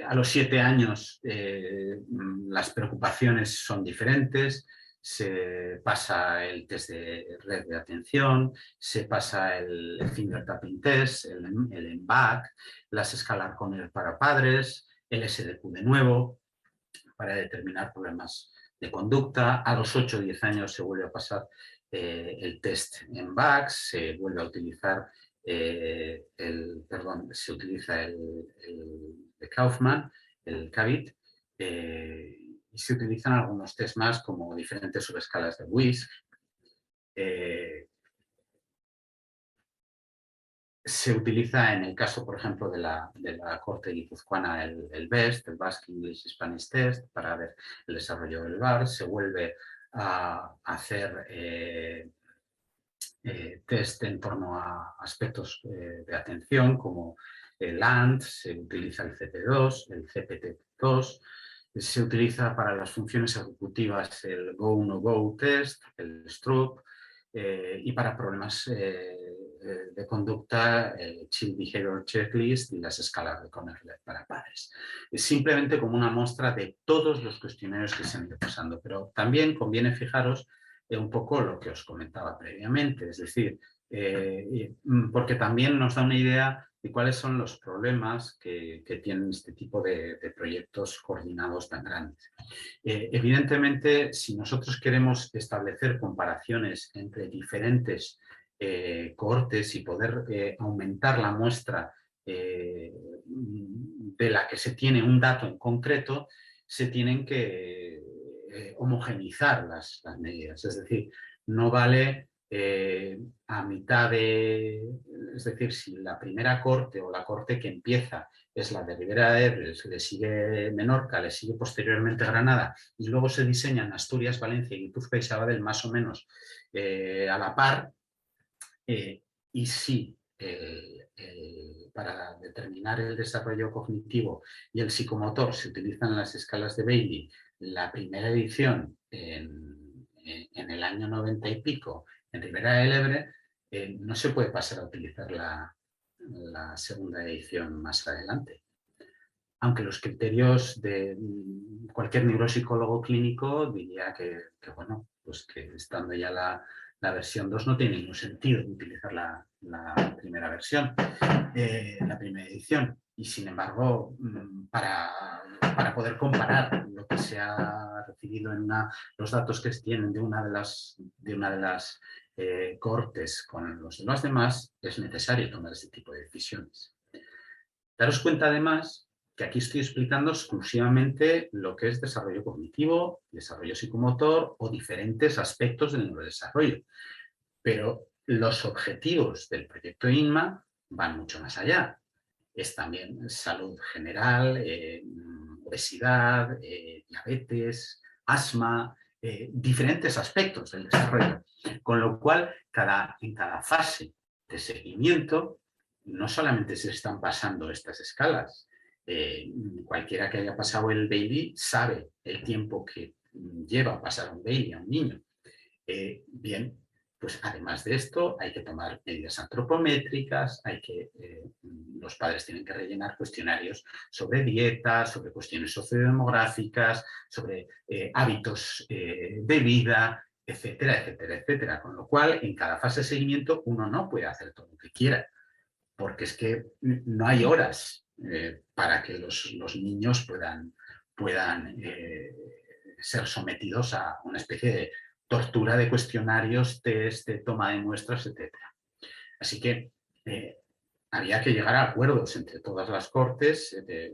A los 7 años las preocupaciones son diferentes, se pasa el test de red de atención, se pasa el finger tapping test, el EMBAC, las escalas Conner para padres, el SDQ de nuevo, para determinar problemas de conducta. A los 8 o 10 años se vuelve a pasar el test EMBAC, se vuelve a utilizar se utiliza el de Kaufman, el CABIT, y se utilizan algunos test más como diferentes subescalas de WISC. Se utiliza en el caso, por ejemplo, de la corte guipuzcoana el BEST, el Basque English Spanish Test, para ver el desarrollo del VAR. Se vuelve a hacer test en torno a aspectos de atención como el ANT, se utiliza el CP2, el CPT2, se utiliza para las funciones ejecutivas el Go-No-Go test, el STROOP, y para problemas de conducta el Child Behavior Checklist y las escalas de Conner para padres. Es simplemente como una muestra de todos los cuestionarios que se han ido pasando, pero también conviene fijaros un poco lo que os comentaba previamente, es decir, porque también nos da una idea de cuáles son los problemas que tienen este tipo de proyectos coordinados tan grandes. Evidentemente, si nosotros queremos establecer comparaciones entre diferentes cohortes y poder aumentar la muestra de la que se tiene un dato en concreto, se tienen que homogeneizar las medidas. Es decir, no vale a mitad de... Es decir, si la primera corte o la corte que empieza es la de Ribera de Ebro, le sigue Menorca, le sigue posteriormente Granada, y luego se diseñan Asturias, Valencia, Guipúzcoa y Sabadell más o menos a la par, y si para determinar el desarrollo cognitivo y el psicomotor se utilizan las escalas de Bailey, la primera edición en el año 90 y pico en Ribera del Ebre, no se puede pasar a utilizar la segunda edición más adelante. Aunque los criterios de cualquier neuropsicólogo clínico diría que bueno, pues que estando ya la versión 2 no tiene ningún sentido utilizar la primera versión, la primera edición. Y sin embargo, para poder comparar lo que se ha recibido en los datos que se tienen de una de las cohortes con los de los demás, es necesario tomar este tipo de decisiones. Daros cuenta además que aquí estoy explicando exclusivamente lo que es desarrollo cognitivo, desarrollo psicomotor o diferentes aspectos del neurodesarrollo. Pero los objetivos del proyecto INMA van mucho más allá. Es también salud general, obesidad, diabetes, asma, diferentes aspectos del desarrollo. Con lo cual, en cada fase de seguimiento, no solamente se están pasando estas escalas, Cualquiera que haya pasado el Bailey sabe el tiempo que lleva pasar un Bailey a un niño. Bien, pues además de esto hay que tomar medidas antropométricas, los padres tienen que rellenar cuestionarios sobre dieta, sobre cuestiones sociodemográficas, sobre hábitos de vida, etcétera, etcétera, etcétera. Con lo cual, en cada fase de seguimiento uno no puede hacer todo lo que quiera, porque es que no hay horas para que los niños puedan ser sometidos a una especie de tortura de cuestionarios, test, de toma de muestras, etcétera. Así que había que llegar a acuerdos entre todas las cortes de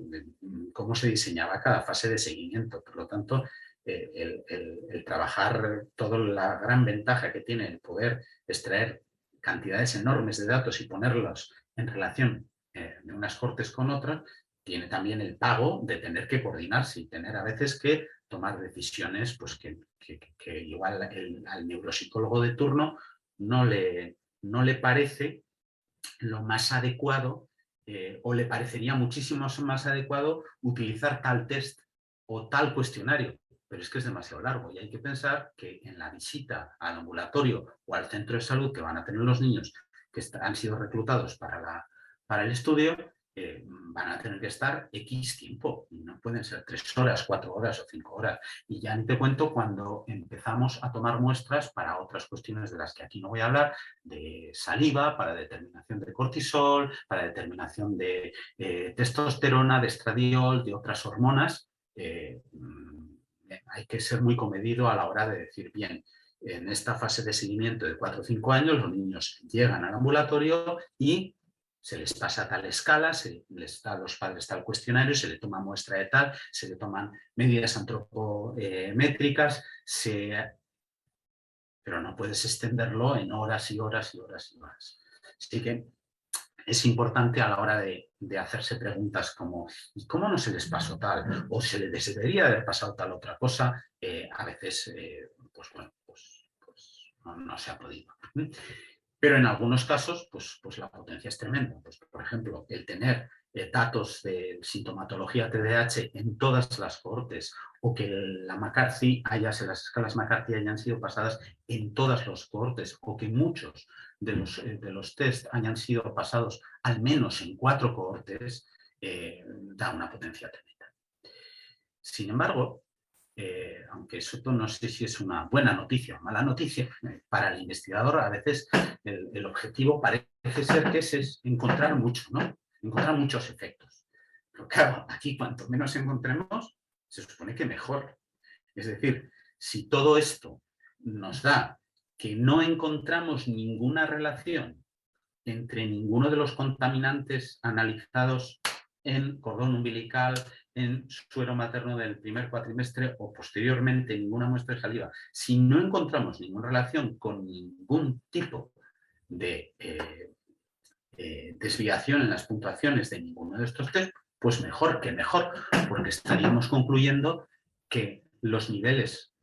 cómo se diseñaba cada fase de seguimiento. Por lo tanto, el trabajar, toda la gran ventaja que tiene el poder extraer cantidades enormes de datos y ponerlos en relación de unas cortes con otras, tiene también el pago de tener que coordinarse y tener a veces que tomar decisiones pues, que igual al neuropsicólogo de turno no le parece lo más adecuado o le parecería muchísimo más adecuado utilizar tal test o tal cuestionario, pero es que es demasiado largo y hay que pensar que en la visita al ambulatorio o al centro de salud que van a tener los niños que han sido reclutados para el estudio, van a tener que estar X tiempo, no pueden ser 3 horas, 4 horas o 5 horas. Y ya ni te cuento cuando empezamos a tomar muestras para otras cuestiones de las que aquí no voy a hablar, de saliva, para determinación de cortisol, para determinación de testosterona, de estradiol, de otras hormonas. Hay que ser muy comedido a la hora de decir, bien, en esta fase de seguimiento de 4 o 5 años los niños llegan al ambulatorio y se les pasa tal escala, se les da a los padres tal cuestionario, se le toma muestra de tal, se le toman medidas antropométricas, pero no puedes extenderlo en horas y horas y horas y horas. Así que es importante a la hora de hacerse preguntas como ¿y cómo no se les pasó tal? ¿O se les debería haber pasado tal otra cosa? A veces, pues bueno, pues no se ha podido. Pero en algunos casos, pues la potencia es tremenda. Pues, por ejemplo, el tener datos de sintomatología TDAH en todas las cohortes o que la McCarthy las escalas McCarthy hayan sido pasadas en todas las cohortes o que muchos de los test hayan sido pasados al menos en 4 cohortes, da una potencia tremenda. Sin embargo, aunque eso no sé si es una buena noticia o mala noticia, para el investigador a veces el objetivo parece ser que es encontrar mucho, ¿no? Encontrar muchos efectos. Pero claro, aquí cuanto menos encontremos, se supone que mejor. Es decir, si todo esto nos da que no encontramos ninguna relación entre ninguno de los contaminantes analizados en cordón umbilical, en suero materno del primer cuatrimestre o posteriormente ninguna muestra de saliva, si no encontramos ninguna relación con ningún tipo de desviación en las puntuaciones de ninguno de estos test, pues mejor que mejor, porque estaríamos concluyendo que los niveles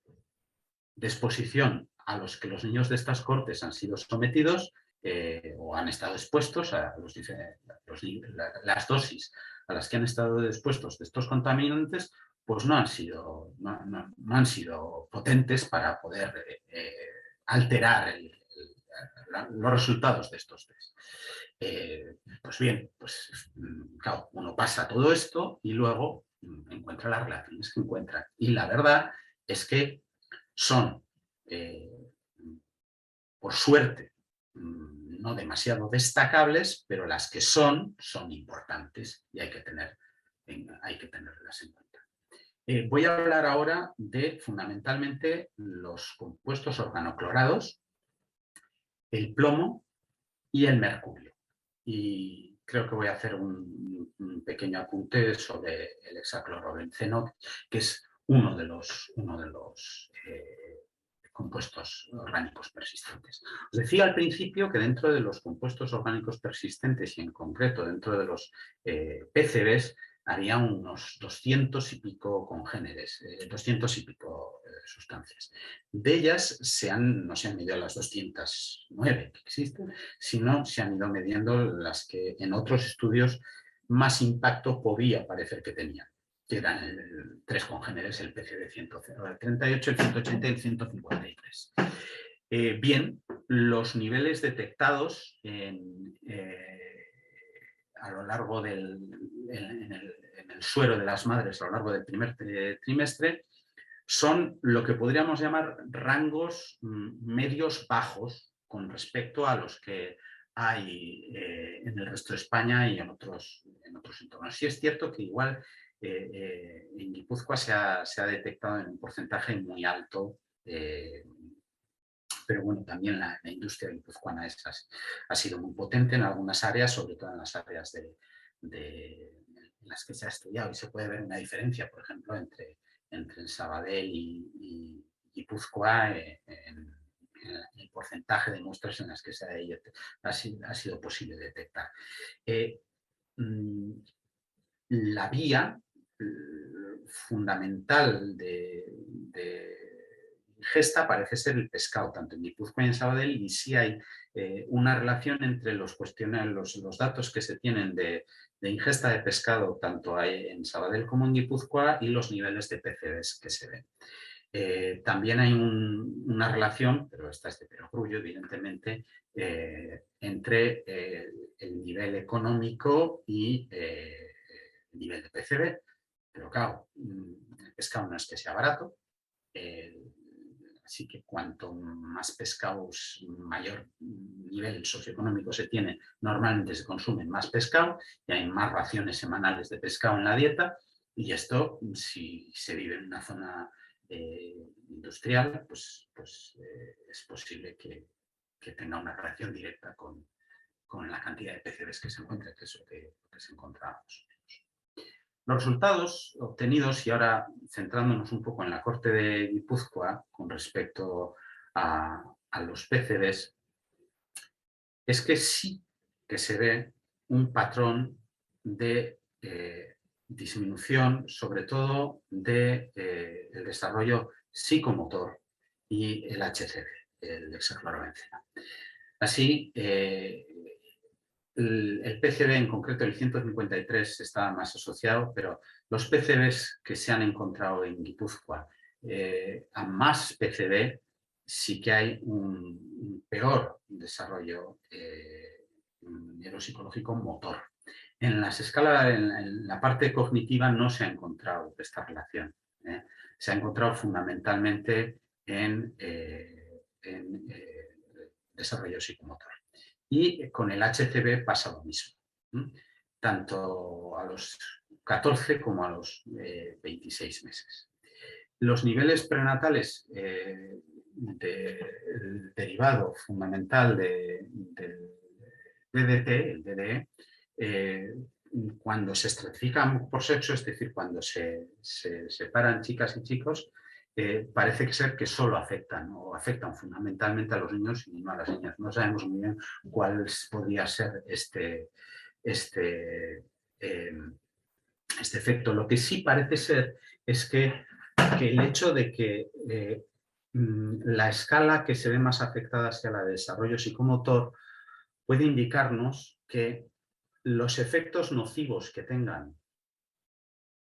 de exposición a los que los niños de estas cortes han sido sometidos o han estado expuestos a las dosis a las que han estado expuestos de estos contaminantes, pues no han sido potentes para poder alterar los resultados de estos test. Pues bien, pues claro, uno pasa todo esto y luego encuentra las relaciones que encuentra. Y la verdad es que son, por suerte, no demasiado destacables, pero las que son importantes y hay que tenerlas en cuenta. Voy a hablar ahora de fundamentalmente los compuestos organoclorados, el plomo y el mercurio. Y creo que voy a hacer un pequeño apunte sobre el hexaclorobenceno, que es uno de los compuestos orgánicos persistentes. Os decía al principio que dentro de los compuestos orgánicos persistentes y en concreto dentro de los PCBs había unos 200 y pico congéneres, 200 y pico sustancias. De ellas no se han medido las 209 que existen, sino se han ido midiendo las que en otros estudios más impacto podía parecer que tenían, que eran tres congéneres, el PCB 138, el 180 y el 153. Bien, los niveles detectados a lo largo en el suero de las madres a lo largo del primer trimestre son lo que podríamos llamar rangos medios bajos con respecto a los que hay en el resto de España y en otros entornos. Sí es cierto que igual en Guipúzcoa se ha detectado en un porcentaje muy alto, pero bueno, también la industria guipuzcoana ha sido muy potente en algunas áreas, sobre todo en las áreas en las que se ha estudiado, y se puede ver una diferencia, por ejemplo, entre Sabadell y Guipúzcoa en el porcentaje de muestras en las que ha sido posible detectar. La vía fundamental de ingesta parece ser el pescado, tanto en Guipúzcoa y en Sabadell, y sí hay una relación entre los datos que se tienen de ingesta de pescado, tanto en Sabadell como en Guipúzcoa, y los niveles de PCBs que se ven. También hay una relación, pero esta es de perogrullo, evidentemente, entre el nivel económico y el nivel de PCB. Pero claro, el pescado no es que sea barato, así que cuanto más pescados, mayor nivel socioeconómico se tiene, normalmente se consumen más pescado y hay más raciones semanales de pescado en la dieta, y esto, si se vive en una zona industrial, pues es posible que tenga una relación directa con la cantidad de PCBs que se encuentra, que es lo que se encontraba. Los resultados obtenidos, y ahora centrándonos un poco en la corte de Guipúzcoa con respecto a los PCBs, es que sí que se ve un patrón de disminución, sobre todo del desarrollo psicomotor y el HCV, el hexaclorobenceno. Así, el PCB, en concreto el 153, está más asociado, pero los PCBs que se han encontrado en Guipúzcoa, a más PCB, sí que hay un peor desarrollo neuropsicológico motor. En la parte cognitiva no se ha encontrado esta relación. Se ha encontrado fundamentalmente en desarrollo psicomotor. Y con el HCV pasa lo mismo, tanto a los 14 como a los 26 meses. Los niveles prenatales del derivado fundamental del DDT, el DDE, cuando se estratifican por sexo, es decir, cuando se separan chicas y chicos, parece ser que solo afectan fundamentalmente a los niños y no a las niñas. No sabemos muy bien cuál podría ser este efecto. Lo que sí parece ser es que el hecho de que la escala que se ve más afectada sea la de desarrollo psicomotor puede indicarnos que los efectos nocivos que tengan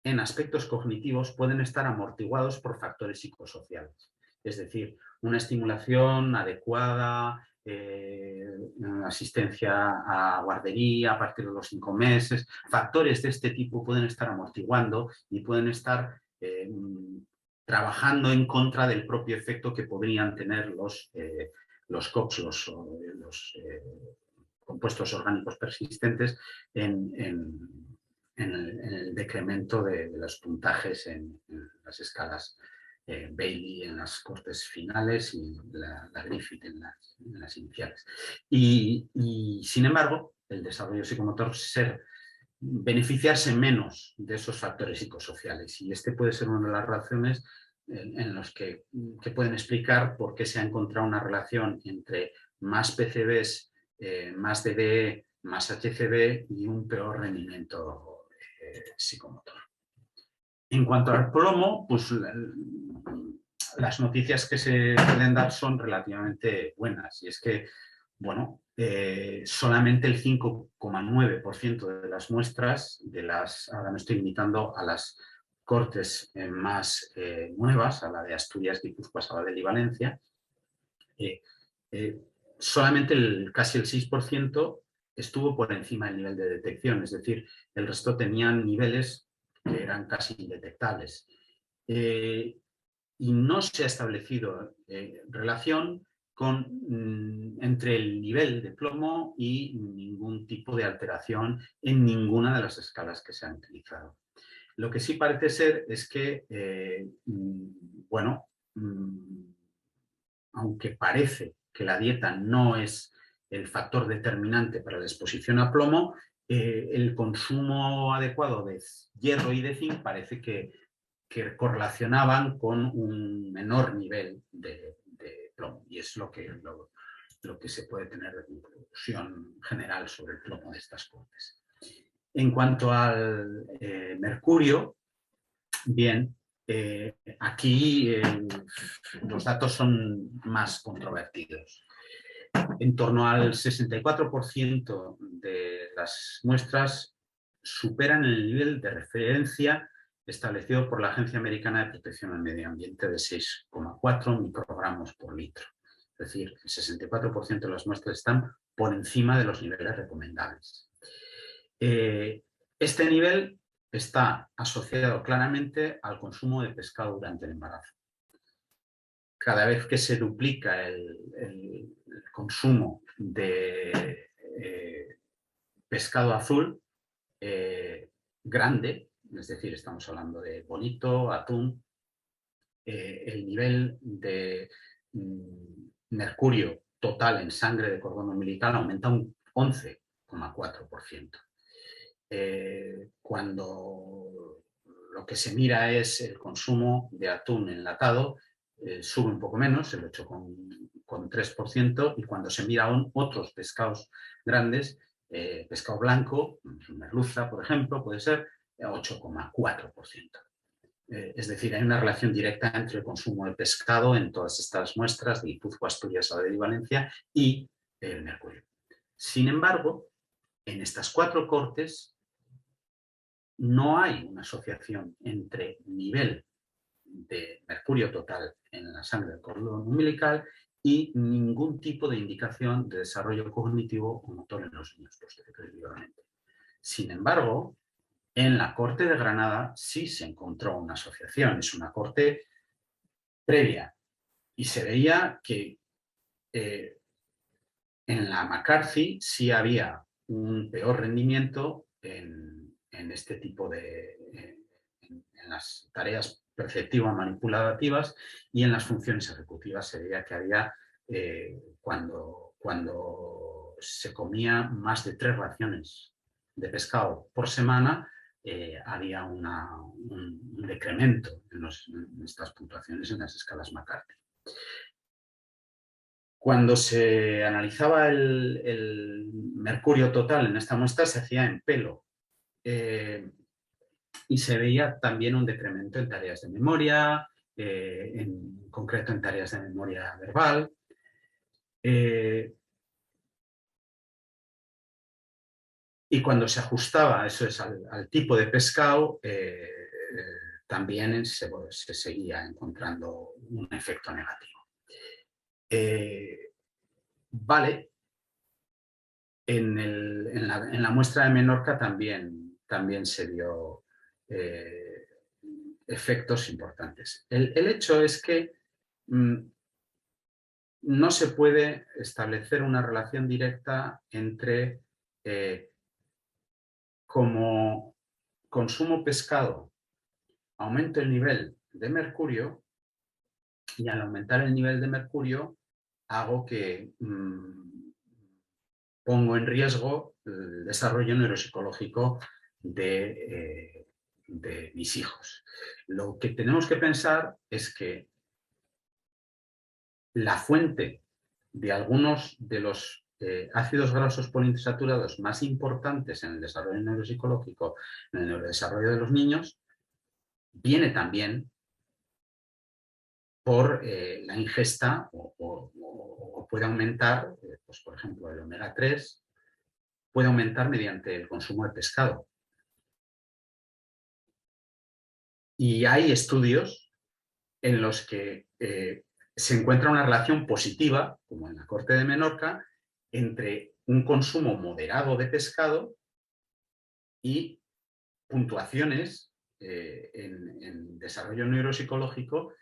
en aspectos cognitivos pueden estar amortiguados por factores psicosociales. Es decir, una estimulación adecuada, asistencia a guardería a partir de los 5 meses, factores de este tipo pueden estar amortiguando y pueden estar trabajando en contra del propio efecto que podrían tener los COX, los compuestos orgánicos persistentes en el decremento de los puntajes en las escalas Bailey en las cortes finales y la Griffith en las iniciales. Y sin embargo, el desarrollo psicomotor beneficiarse menos de esos factores psicosociales, y este puede ser una de las razones en los que pueden explicar por qué se ha encontrado una relación entre más PCBs, más DDE, más HCV y un peor rendimiento psicomotor. En cuanto al plomo, pues las noticias que se pueden dar son relativamente buenas, y es que bueno, solamente el 5,9% de las muestras, ahora me estoy limitando a las cortes más nuevas, a la de Asturias, Guipúzcoa, Sabadell y Valencia, solamente casi el 6% estuvo por encima del nivel de detección, es decir, el resto tenían niveles que eran casi indetectables. Y no se ha establecido relación entre el nivel de plomo y ningún tipo de alteración en ninguna de las escalas que se han utilizado. Lo que sí parece ser es que, bueno, aunque parece que la dieta no es el factor determinante para la exposición a plomo, el consumo adecuado de hierro y de zinc parece que correlacionaban con un menor nivel de plomo. Y es lo que se puede tener de conclusión general sobre el plomo de estas cortes. En cuanto al mercurio, bien, aquí los datos son más controvertidos. En torno al 64% de las muestras superan el nivel de referencia establecido por la Agencia Americana de Protección al Medio Ambiente de 6,4 microgramos por litro. Es decir, el 64% de las muestras están por encima de los niveles recomendables. Este nivel está asociado claramente al consumo de pescado durante el embarazo. Cada vez que se duplica el consumo de pescado azul grande, es decir, estamos hablando de bonito, atún, el nivel de mercurio total en sangre de cordón umbilical aumenta un 11,4%. Cuando lo que se mira es el consumo de atún enlatado, sube un poco menos, el 8,3%, y cuando se mira otros pescados grandes, pescado blanco, merluza, por ejemplo, puede ser 8,4%. Es decir, hay una relación directa entre el consumo de pescado en todas estas muestras de Guipúzcoa, Asturias, Sabadell y Valencia y el mercurio. Sin embargo, en estas 4 cortes no hay una asociación entre nivel de mercurio total en la sangre del cordón umbilical y ningún tipo de indicación de desarrollo cognitivo o motor en los niños posteriormente. Sin embargo, en la corte de Granada sí se encontró una asociación, es una corte previa, y se veía que en la McCarthy sí había un peor rendimiento en este tipo de... en las tareas perceptivo-manipulativas, y en las funciones ejecutivas se veía que había, cuando se comía más de 3 raciones de pescado por semana, había un decremento en estas puntuaciones en las escalas McCarthy. Cuando se analizaba el mercurio total en esta muestra, se hacía en pelo. Y se veía también un decremento en tareas de memoria, en concreto en tareas de memoria verbal. Y cuando se ajustaba, eso es, al tipo de pescado, también se seguía encontrando un efecto negativo. Vale, en la muestra de Menorca también se vio efectos importantes. El hecho es que no se puede establecer una relación directa entre como consumo pescado aumenta el nivel de mercurio, y al aumentar el nivel de mercurio hago que pongo en riesgo el desarrollo neuropsicológico de mis hijos. Lo que tenemos que pensar es que la fuente de algunos de los ácidos grasos poliinsaturados más importantes en el desarrollo neuropsicológico, en el neurodesarrollo de los niños, viene también por la ingesta o puede aumentar, pues por ejemplo, el omega 3 puede aumentar mediante el consumo de pescado. Y hay estudios en los que se encuentra una relación positiva, como en la Corte de Menorca, entre un consumo moderado de pescado y puntuaciones en desarrollo neuropsicológico,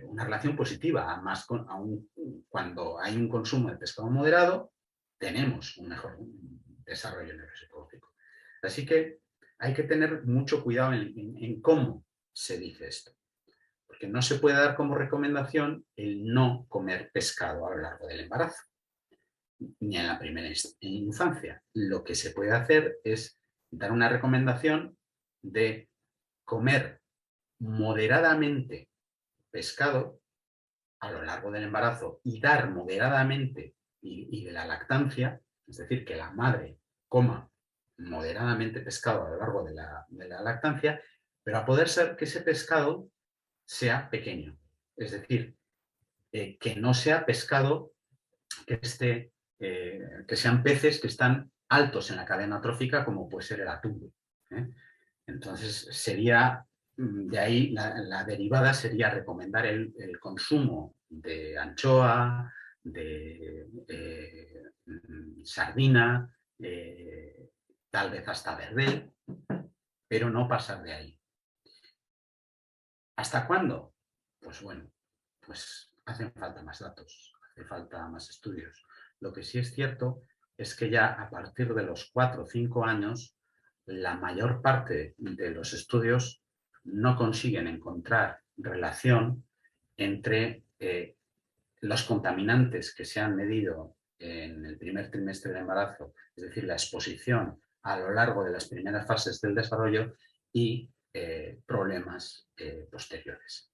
una relación positiva. Además, aun cuando hay un consumo de pescado moderado, tenemos un mejor desarrollo neuropsicológico. Así que hay que tener mucho cuidado en cómo se dice esto. Porque no se puede dar como recomendación el no comer pescado a lo largo del embarazo, ni en la primera infancia. Lo que se puede hacer es dar una recomendación de comer moderadamente pescado a lo largo del embarazo y dar moderadamente y de la lactancia, es decir, que la madre coma moderadamente pescado a lo largo de la lactancia, pero a poder ser que ese pescado sea pequeño, es decir, que no sea pescado que sean peces que están altos en la cadena trófica, como puede ser el atún. Entonces, sería, de ahí la derivada sería recomendar el consumo de anchoa, de sardina, tal vez hasta verdel, pero no pasar de ahí. ¿Hasta cuándo? Pues bueno, pues hacen falta más datos, hace falta más estudios. Lo que sí es cierto es que ya a partir de los 4 o 5 años, la mayor parte de los estudios no consiguen encontrar relación entre los contaminantes que se han medido en el primer trimestre del embarazo, es decir, la exposición a lo largo de las primeras fases del desarrollo y problemas posteriores.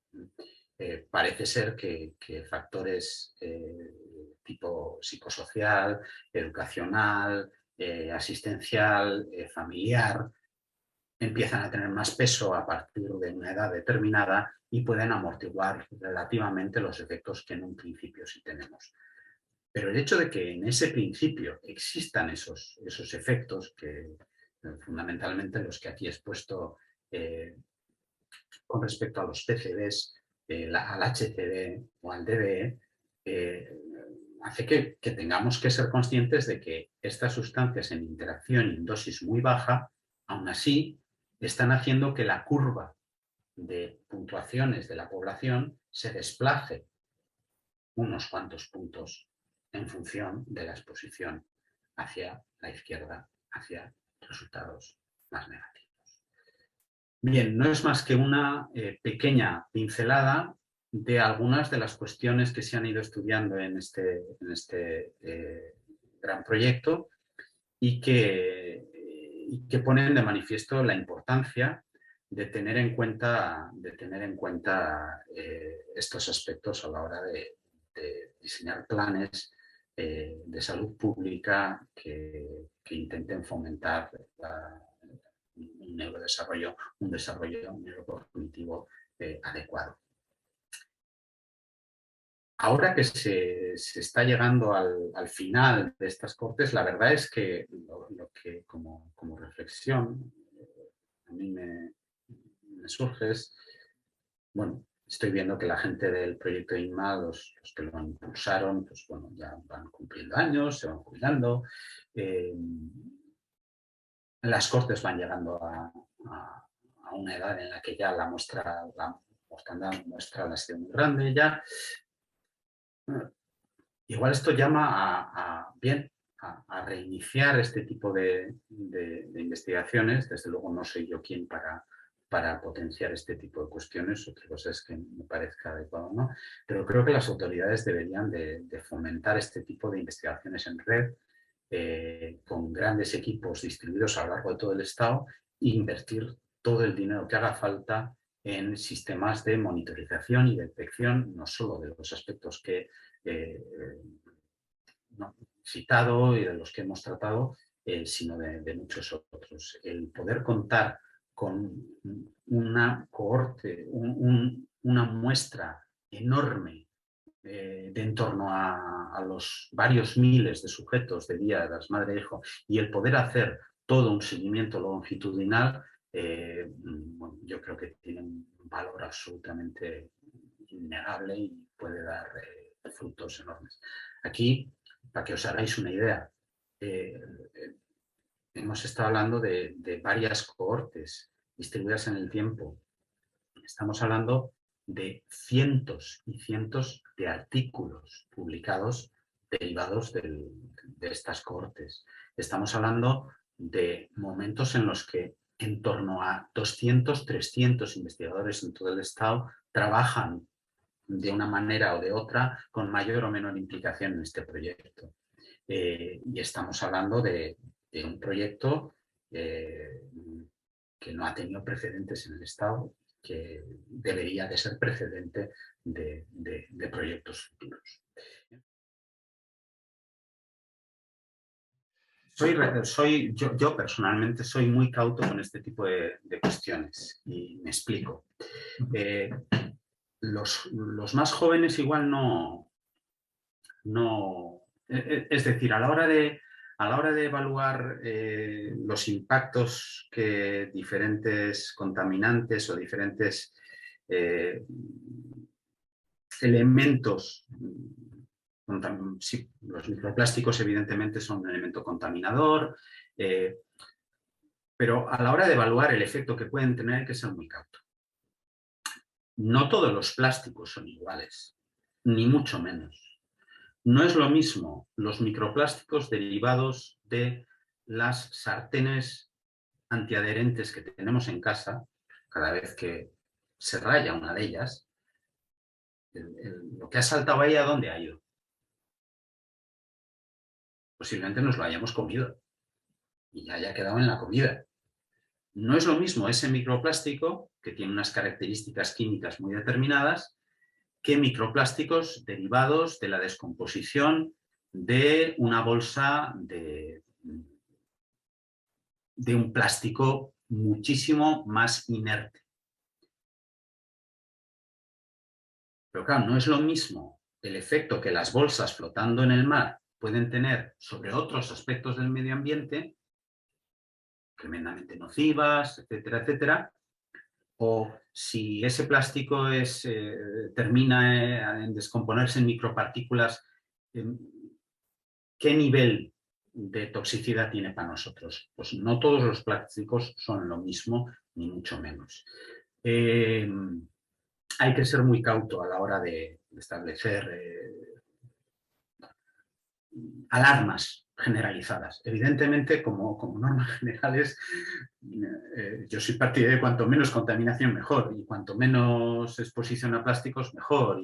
Parece ser que factores tipo psicosocial, educacional, asistencial, familiar, empiezan a tener más peso a partir de una edad determinada y pueden amortiguar relativamente los efectos que en un principio sí tenemos. Pero el hecho de que en ese principio existan esos efectos, que fundamentalmente los que aquí he expuesto con respecto a los PCBs, al HCD o al DBE, hace que tengamos que ser conscientes de que estas sustancias en interacción y en dosis muy baja, aún así, están haciendo que la curva de puntuaciones de la población se desplace unos cuantos puntos en función de la exposición hacia la izquierda, hacia resultados más negativos. Bien, no es más que una pequeña pincelada de algunas de las cuestiones que se han ido estudiando en este gran proyecto y que ponen de manifiesto la importancia de tener en cuenta estos aspectos a la hora de diseñar planes de salud pública que intenten fomentar un neurodesarrollo, un desarrollo neurocognitivo adecuado. Ahora que se está llegando al final de estas cortes, la verdad es que lo que como reflexión a mí me surge es, bueno, estoy viendo que la gente del proyecto INMA, los que lo impulsaron, pues bueno, ya van cumpliendo años, se van jubilando. Las cortes van llegando a una edad en la que ya la mortandad muestral ha sido muy grande ya. Igual esto llama a reiniciar este tipo de investigaciones. Desde luego no soy yo quien para potenciar este tipo de cuestiones, otra cosa es que me parezca adecuado o no, pero creo que las autoridades deberían de fomentar este tipo de investigaciones en red, con grandes equipos distribuidos a lo largo de todo el Estado e invertir todo el dinero que haga falta en sistemas de monitorización y detección, no solo de los aspectos que citado y de los que hemos tratado, sino de muchos otros. El poder contar con una cohorte, una muestra enorme de en torno a los varios miles de sujetos de días, madre e hijo, y el poder hacer todo un seguimiento longitudinal, bueno, yo creo que tiene un valor absolutamente innegable y puede dar frutos enormes. Aquí, para que os hagáis una idea, hemos estado hablando de varias cohortes distribuidas en el tiempo. Estamos hablando de cientos y cientos de artículos publicados derivados de estas cohortes. Estamos hablando de momentos en los que en torno a 200, 300 investigadores en todo el Estado trabajan de una manera o de otra con mayor o menor implicación en este proyecto. Y estamos hablando de un proyecto que no ha tenido precedentes en el Estado, que debería de ser precedente de proyectos futuros. Yo personalmente soy muy cauto con este tipo de cuestiones y me explico. Los más jóvenes igual no, es decir, a la hora de evaluar los impactos que diferentes contaminantes o diferentes elementos, sí, los microplásticos evidentemente son un elemento contaminador, pero a la hora de evaluar el efecto que pueden tener hay que ser muy cauto. No todos los plásticos son iguales, ni mucho menos. No es lo mismo los microplásticos derivados de las sartenes antiadherentes que tenemos en casa, cada vez que se raya una de ellas, lo que ha saltado ahí, ¿a dónde ha ido? Posiblemente nos lo hayamos comido y ya haya quedado en la comida. No es lo mismo ese microplástico, que tiene unas características químicas muy determinadas, que microplásticos derivados de la descomposición de una bolsa de un plástico muchísimo más inerte. Pero claro, no es lo mismo el efecto que las bolsas flotando en el mar pueden tener sobre otros aspectos del medio ambiente, tremendamente nocivas, etcétera, etcétera, o si ese plástico termina en descomponerse en micropartículas, ¿qué nivel de toxicidad tiene para nosotros? Pues no todos los plásticos son lo mismo, ni mucho menos. Hay que ser muy cauto a la hora de establecer alarmas generalizadas. Evidentemente, como normas generales, yo soy partidario de cuanto menos contaminación mejor y cuanto menos exposición a plásticos mejor.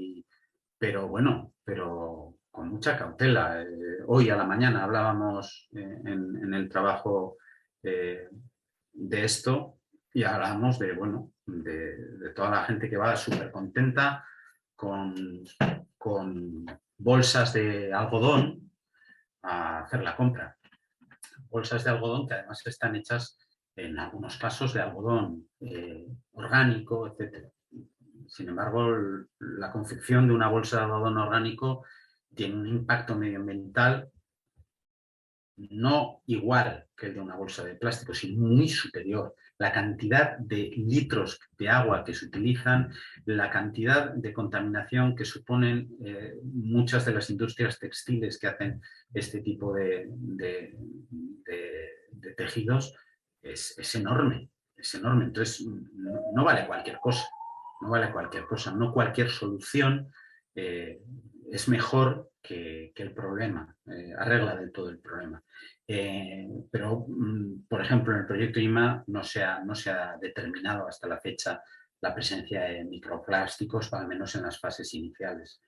Pero bueno, pero con mucha cautela. Hoy a la mañana hablábamos en el trabajo de esto y hablábamos de, bueno, de toda la gente que va súper contenta con bolsas de algodón a hacer la compra. Bolsas de algodón que además están hechas en algunos casos de algodón orgánico, etc. Sin embargo, la confección de una bolsa de algodón orgánico tiene un impacto medioambiental no igual que el de una bolsa de plástico, sino muy superior. La cantidad de litros de agua que se utilizan, la cantidad de contaminación que suponen muchas de las industrias textiles que hacen este tipo de tejidos es enorme, es enorme. Entonces, no vale cualquier cosa, no vale cualquier cosa, no cualquier solución es mejor que el problema, arregla del todo el problema. Pero, por ejemplo, en el proyecto IMA no se ha determinado hasta la fecha la presencia de microplásticos, al menos en las fases iniciales.